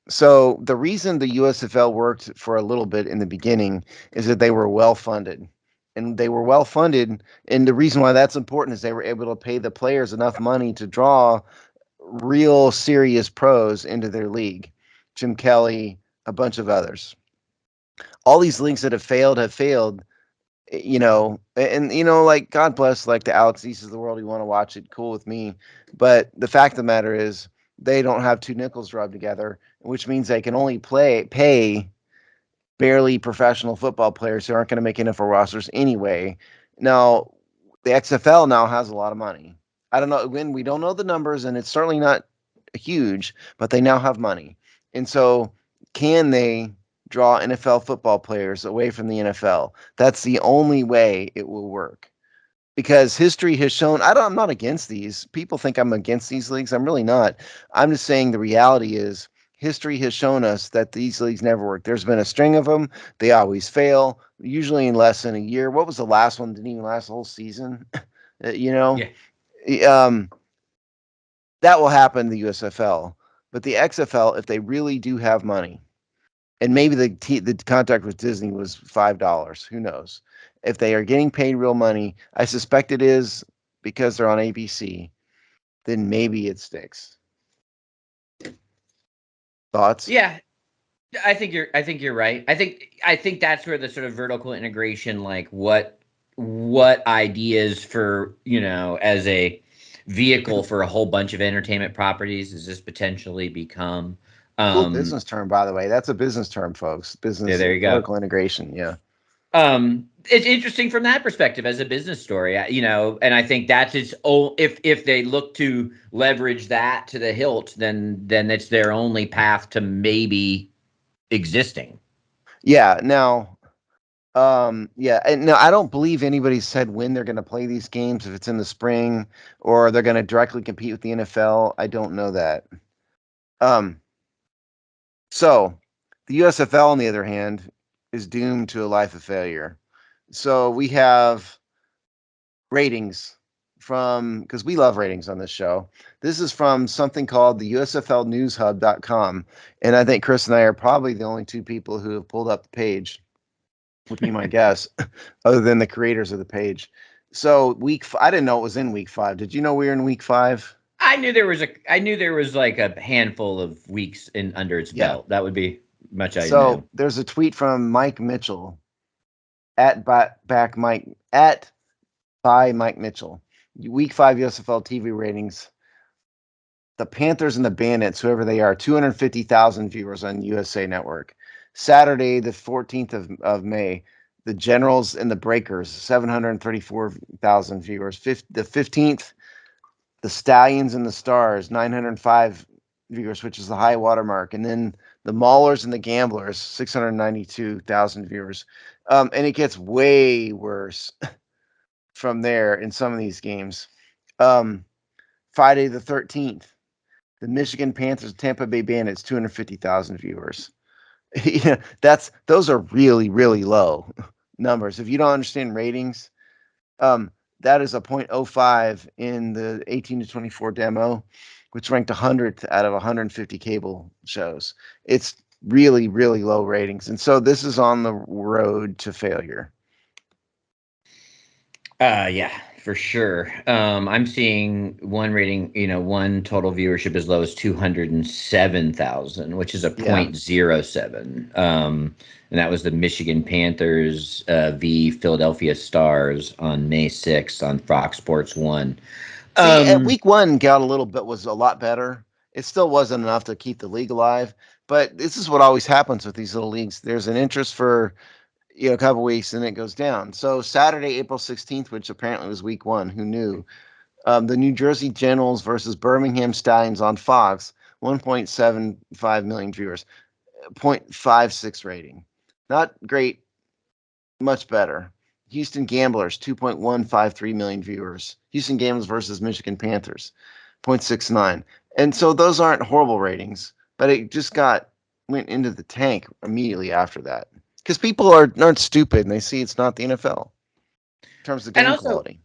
So the reason the USFL worked for a little bit in the beginning is that they were well funded. And they were well funded, and the reason why that's important is they were able to pay the players enough money to draw real serious pros into their league. Jim Kelly, a bunch of others. All these leagues that have failed, like God bless like the Alex East of the world. You want to watch it, cool with me. But the fact of the matter is they don't have two nickels rubbed together, which means they can only pay barely professional football players who aren't going to make NFL rosters anyway. Now, the XFL now has a lot of money. I don't know when we don't know the numbers, and it's certainly not huge, but they now have money. And so, can they draw NFL football players away from the NFL? That's the only way it will work. Because history has shown, I'm not against these. People think I'm against these leagues. I'm really not. I'm just saying the reality is history has shown us that these leagues never work. There's been a string of them. They always fail, usually in less than a year. What was the last one? Didn't even last the whole season. Yeah. Um, that will happen in the USFL. But the XFL, if they really do have money, and maybe the contract with Disney was $5. Who knows? If they are getting paid real money, I suspect it is because they're on ABC. Then maybe it sticks. Thoughts? Yeah, I think you're right. I think that's where the sort of vertical integration, like what ideas for, as a vehicle for a whole bunch of entertainment properties does this potentially become? Cool business term, by the way. That's a business term, folks. Yeah, Business there you go. vertical integration. Yeah. It's interesting from that perspective as a business story, and I think that's its own. If they look to leverage that to the hilt, then it's their only path to maybe existing. Yeah. Now, yeah, and no, I don't believe anybody said when they're going to play these games, if it's in the spring or they're going to directly compete with the NFL. I don't know that. So the USFL, on the other hand, is doomed to a life of failure. So we have ratings from, because we love ratings on this show. This is from something called the USFLnewshub.com. And I think Chris and I are probably the only two people who have pulled up the page, would be my guess, other than the creators of the page. So I didn't know it was in week 5. Did you know we were in week 5? I knew there was like a handful of weeks in under its belt. That would be much I knew. There's a tweet from Mike Mitchell at by Mike Mitchell. Week 5 USFL TV ratings. The Panthers and the Bandits, whoever they are, 250,000 viewers on USA Network. Saturday, the 14th of May, the Generals and the Breakers, 734,000 viewers. The 15th, the Stallions and the Stars, 905 viewers, which is the high watermark. And then the Maulers and the Gamblers, 692,000 viewers. And it gets way worse from there in some of these games. Friday the 13th, the Michigan Panthers, Tampa Bay Bandits, 250,000 viewers. Yeah, those are really, really low numbers. If you don't understand ratings, that is a 0.05 in the 18 to 24 demo, which ranked 100th out of 150 cable shows. It's really, really low ratings. And so this is on the road to failure. Yeah, for sure. I'm seeing one rating, one total viewership as low as 207,000, which is a 0.07. And that was the Michigan Panthers v. Philadelphia Stars on May 6th on Fox Sports 1. See, at Um, week one, was a lot better. It still wasn't enough to keep the league alive, but this is what always happens with these little leagues. There's an interest for a couple weeks, and it goes down. So Saturday, April 16th, which apparently was week one, who knew? The New Jersey Generals versus Birmingham Stallions on Fox, 1.75 million viewers, 0.56 rating. Not great, much better. Houston Gamblers, 2.153 million viewers. Houston Gamblers versus Michigan Panthers, 0.69. And so those aren't horrible ratings, but it just went into the tank immediately after that. Because people aren't stupid and they see it's not the NFL in terms of and game also, quality.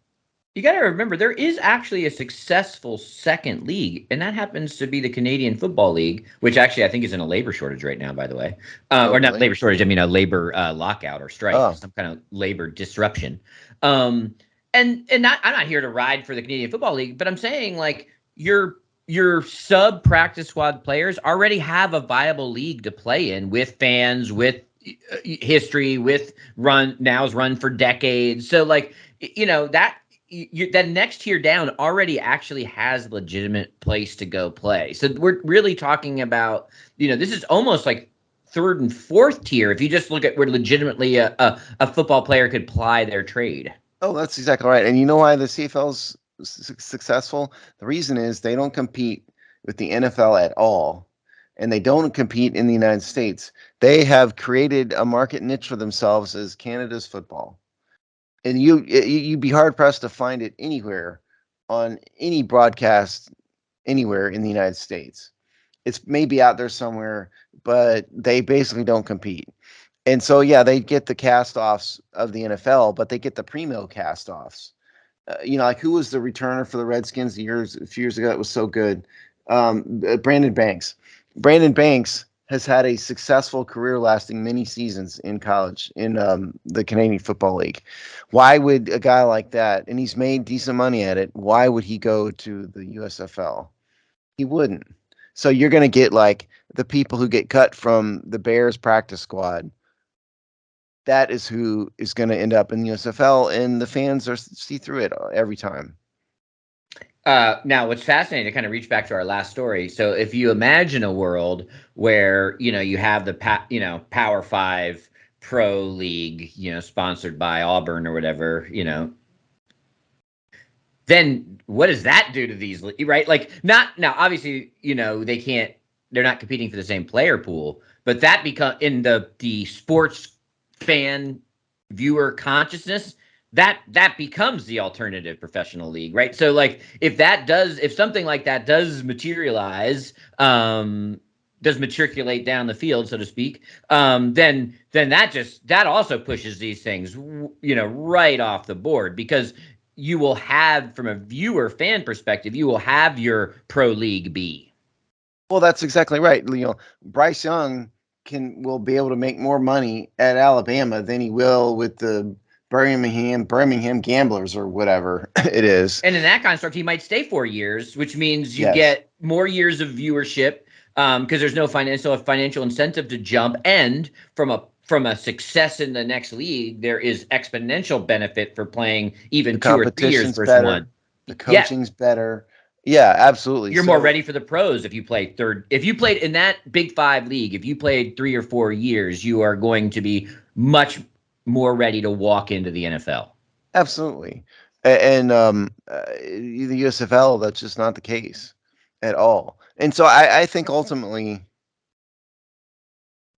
you got to remember there is actually a successful second league, and that happens to be the Canadian Football League, which actually I think is in a labor shortage right now, by the way. Oh, Or not really? labor shortage, I mean a labor lockout or strike, Oh, some kind of labor disruption. Um, and not, I'm not here to ride for the Canadian Football League, but I'm saying like your sub practice squad players already have a viable league to play in with fans, with history, with now's run for decades. So like that that next tier down already actually has a legitimate place to go play. So we're really talking about, this is almost like third and fourth tier. If you just look at where legitimately a football player could ply their trade. oh, that's exactly right. And you know why the CFL's successful? The reason is they don't compete with the NFL at all, and they don't compete in the United States. They have created a market niche for themselves as Canada's football, and you'd be hard pressed to find it anywhere on any broadcast anywhere in the United States. It's maybe out there somewhere, but they basically don't compete. And so, yeah, they get the cast offs of the NFL, but they get the primo cast offs. Like who was the returner for the Redskins a few years ago? It was so good. Brandon Banks. Brandon Banks has had a successful career lasting many seasons in college in the Canadian Football League. Why would a guy like that, and he's made decent money at it, why would he go to the USFL? He wouldn't. So you're going to get like the people who get cut from the Bears practice squad. That is who is going to end up in the USFL, and the fans see through it every time. Now, what's fascinating to kind of reach back to our last story. So, if you imagine a world where you have the Power Five Pro League, sponsored by Auburn or whatever, then what does that do to these, right? Like, not now, obviously, they're not competing for the same player pool, but that become in the sports fan viewer consciousness, that becomes the alternative professional league, right? So like if something like that does materialize, does matriculate down the field, so to speak, then that also pushes these things, right off the board, because you will have, from a viewer fan perspective, you will have your pro league B. Well, that's exactly right. Bryce Young will be able to make more money at Alabama than he will with the Birmingham Gamblers or whatever it is. And in that construct, he might stay 4 years, which means you Yes. get more years of viewership, because there's no financial incentive to jump. And from a success in the next league, there is exponential benefit for playing even The 2 or 3 years competition's versus one. better. The Yeah, coaching's better. Yeah, absolutely. you're more So, ready for the pros if you play third. If you played in that Big Five league, if you played 3 or 4 years, you are going to be much more ready to walk into the NFL. absolutely. And the USFL, that's just not the case at all. And so I think ultimately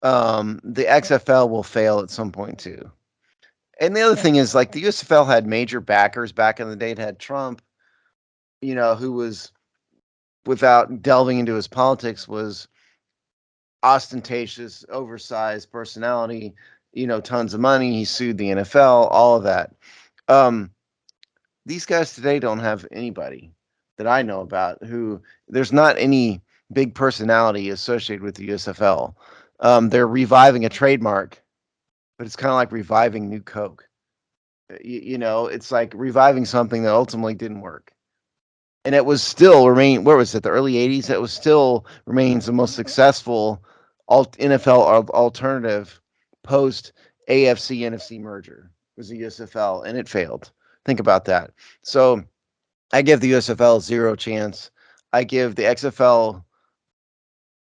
the XFL will fail at some point too. And the other thing is, like, the USFL had major backers back in the day. It had Trump, who was, without delving into his politics, was ostentatious, oversized personality, tons of money. He sued the NFL, all of that. Um, these guys today don't have anybody that I know about who, there's not any big personality associated with the USFL. They're reviving a trademark, but it's kind of like reviving New Coke. It's like reviving something that ultimately didn't work. And it was still remain, where was it, the early 80s? It was still remains the most successful NFL alternative post AFC NFC merger was the USFL, and it failed. Think about that. So I give the USFL zero chance. I give the XFL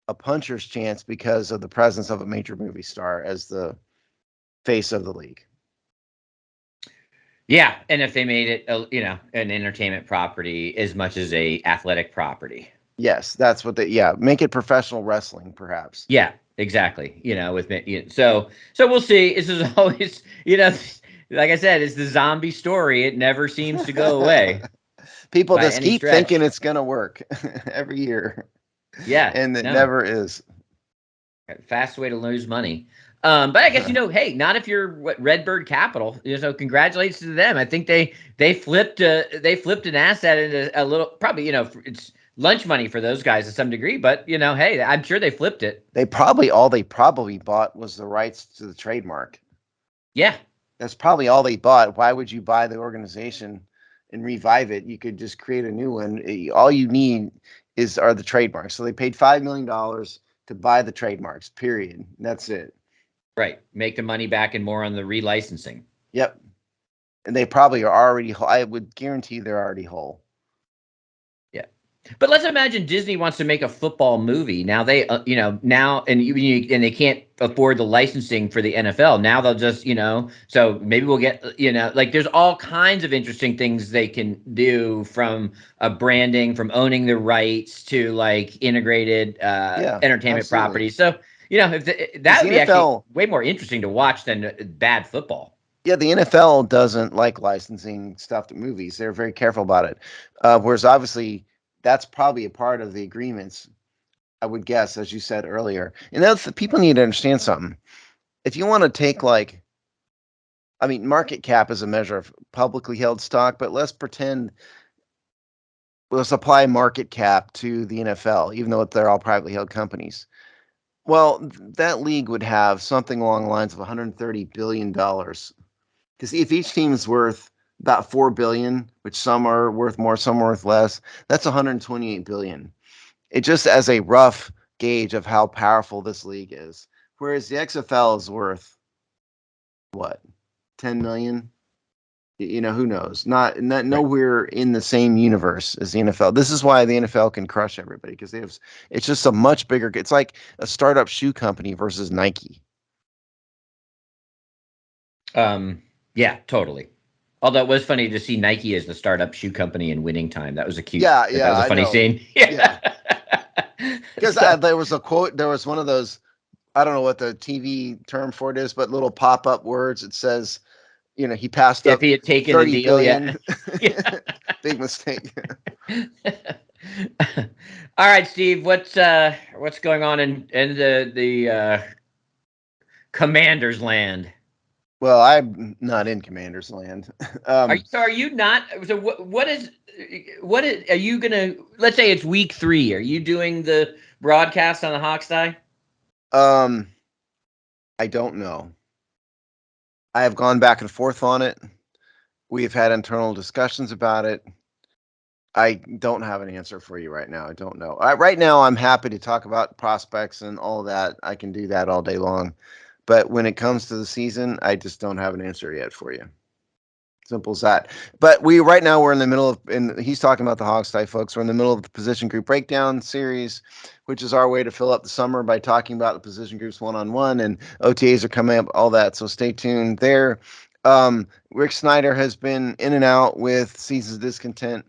a puncher's chance because of the presence of a major movie star as the face of the league. Yeah, and if they made it, an entertainment property as much as a athletic property. Yes, that's what make it professional wrestling, perhaps. Yeah, exactly. So we'll see. This is always, like I said, it's the zombie story. It never seems to go away People by just any keep stretch. thinking it's going to work every year. Yeah, And it never is. Fast way to lose money. But I guess, hey, not if you're Redbird Capital. So congratulations to them. I think they flipped an asset into a little, probably, it's lunch money for those guys to some degree, but hey, I'm sure they flipped it. They probably bought was the rights to the trademark. Yeah. That's probably all they bought. Why would you buy the organization and revive it? You could just create a new one. All you need are the trademarks. So they paid $5 million to buy the trademarks, period. That's it. Right. Make the money back and more on the relicensing. Yep. And they probably are already, I would guarantee they're already whole. Yeah. But let's imagine Disney wants to make a football movie. Now they, now, and they can't afford the licensing for the NFL. Now they'll just, so maybe we'll get, like there's all kinds of interesting things they can do, from branding, from owning the rights to like integrated entertainment properties. So, if that would be actually way more interesting to watch than bad football. Yeah, the NFL doesn't like licensing stuff to movies. They're very careful about it. Whereas obviously that's probably a part of the agreements, I would guess, as you said earlier. And that's people need to understand something. If you want to take market cap is a measure of publicly held stock, but let's pretend we'll apply market cap to the NFL, even though they're all privately held companies. Well, that league would have something along the lines of $130 billion. Because if each team is worth about $4 billion, which some are worth more, some are worth less, that's $128 billion. It just as a rough gauge of how powerful this league is. Whereas the XFL is worth what, 10 million? Who knows? Not nowhere in the same universe as the NFL. This is why the NFL can crush everybody, because it's just a much bigger. It's like a startup shoe company versus Nike. Yeah, totally. Although it was funny to see Nike as the startup shoe company in winning time. That was a cute. Yeah, that was a funny scene. Yeah. Because there was a quote. There was one of those. I don't know what the TV term for it is, but little pop-up words. It says, he passed up. If he had taken 30 the deal, billion. Yeah. Big mistake. All right, Steve. What's going on in the Commander's Land? Well, I'm not in Commander's Land. Are you not? So what is? Are you gonna? Let's say it's week 3. Are you doing the broadcast on the Hawks Die? I don't know. I have gone back and forth on it. We have had internal discussions about it. I don't have an answer for you right now. I don't know. Right now, I'm happy to talk about prospects and all that. I can do that all day long. But when it comes to the season, I just don't have an answer yet for you. Simple as that. But right now we're in the middle of, and he's talking about the Hawks Die, folks. We're in the middle of the position group breakdown series, which is our way to fill up the summer by talking about the position groups one-on-one, and OTAs are coming up, all that. So stay tuned there. Rick Snyder has been in and out with Seasons of Discontent.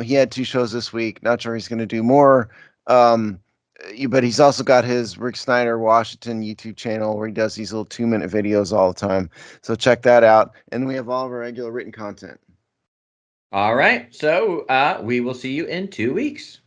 He had 2 shows this week. Not sure he's going to do more. But he's also got his Rick Snyder Washington YouTube channel where he does these little 2-minute videos all the time. So check that out. And we have all of our regular written content. All right. So we will see you in 2 weeks.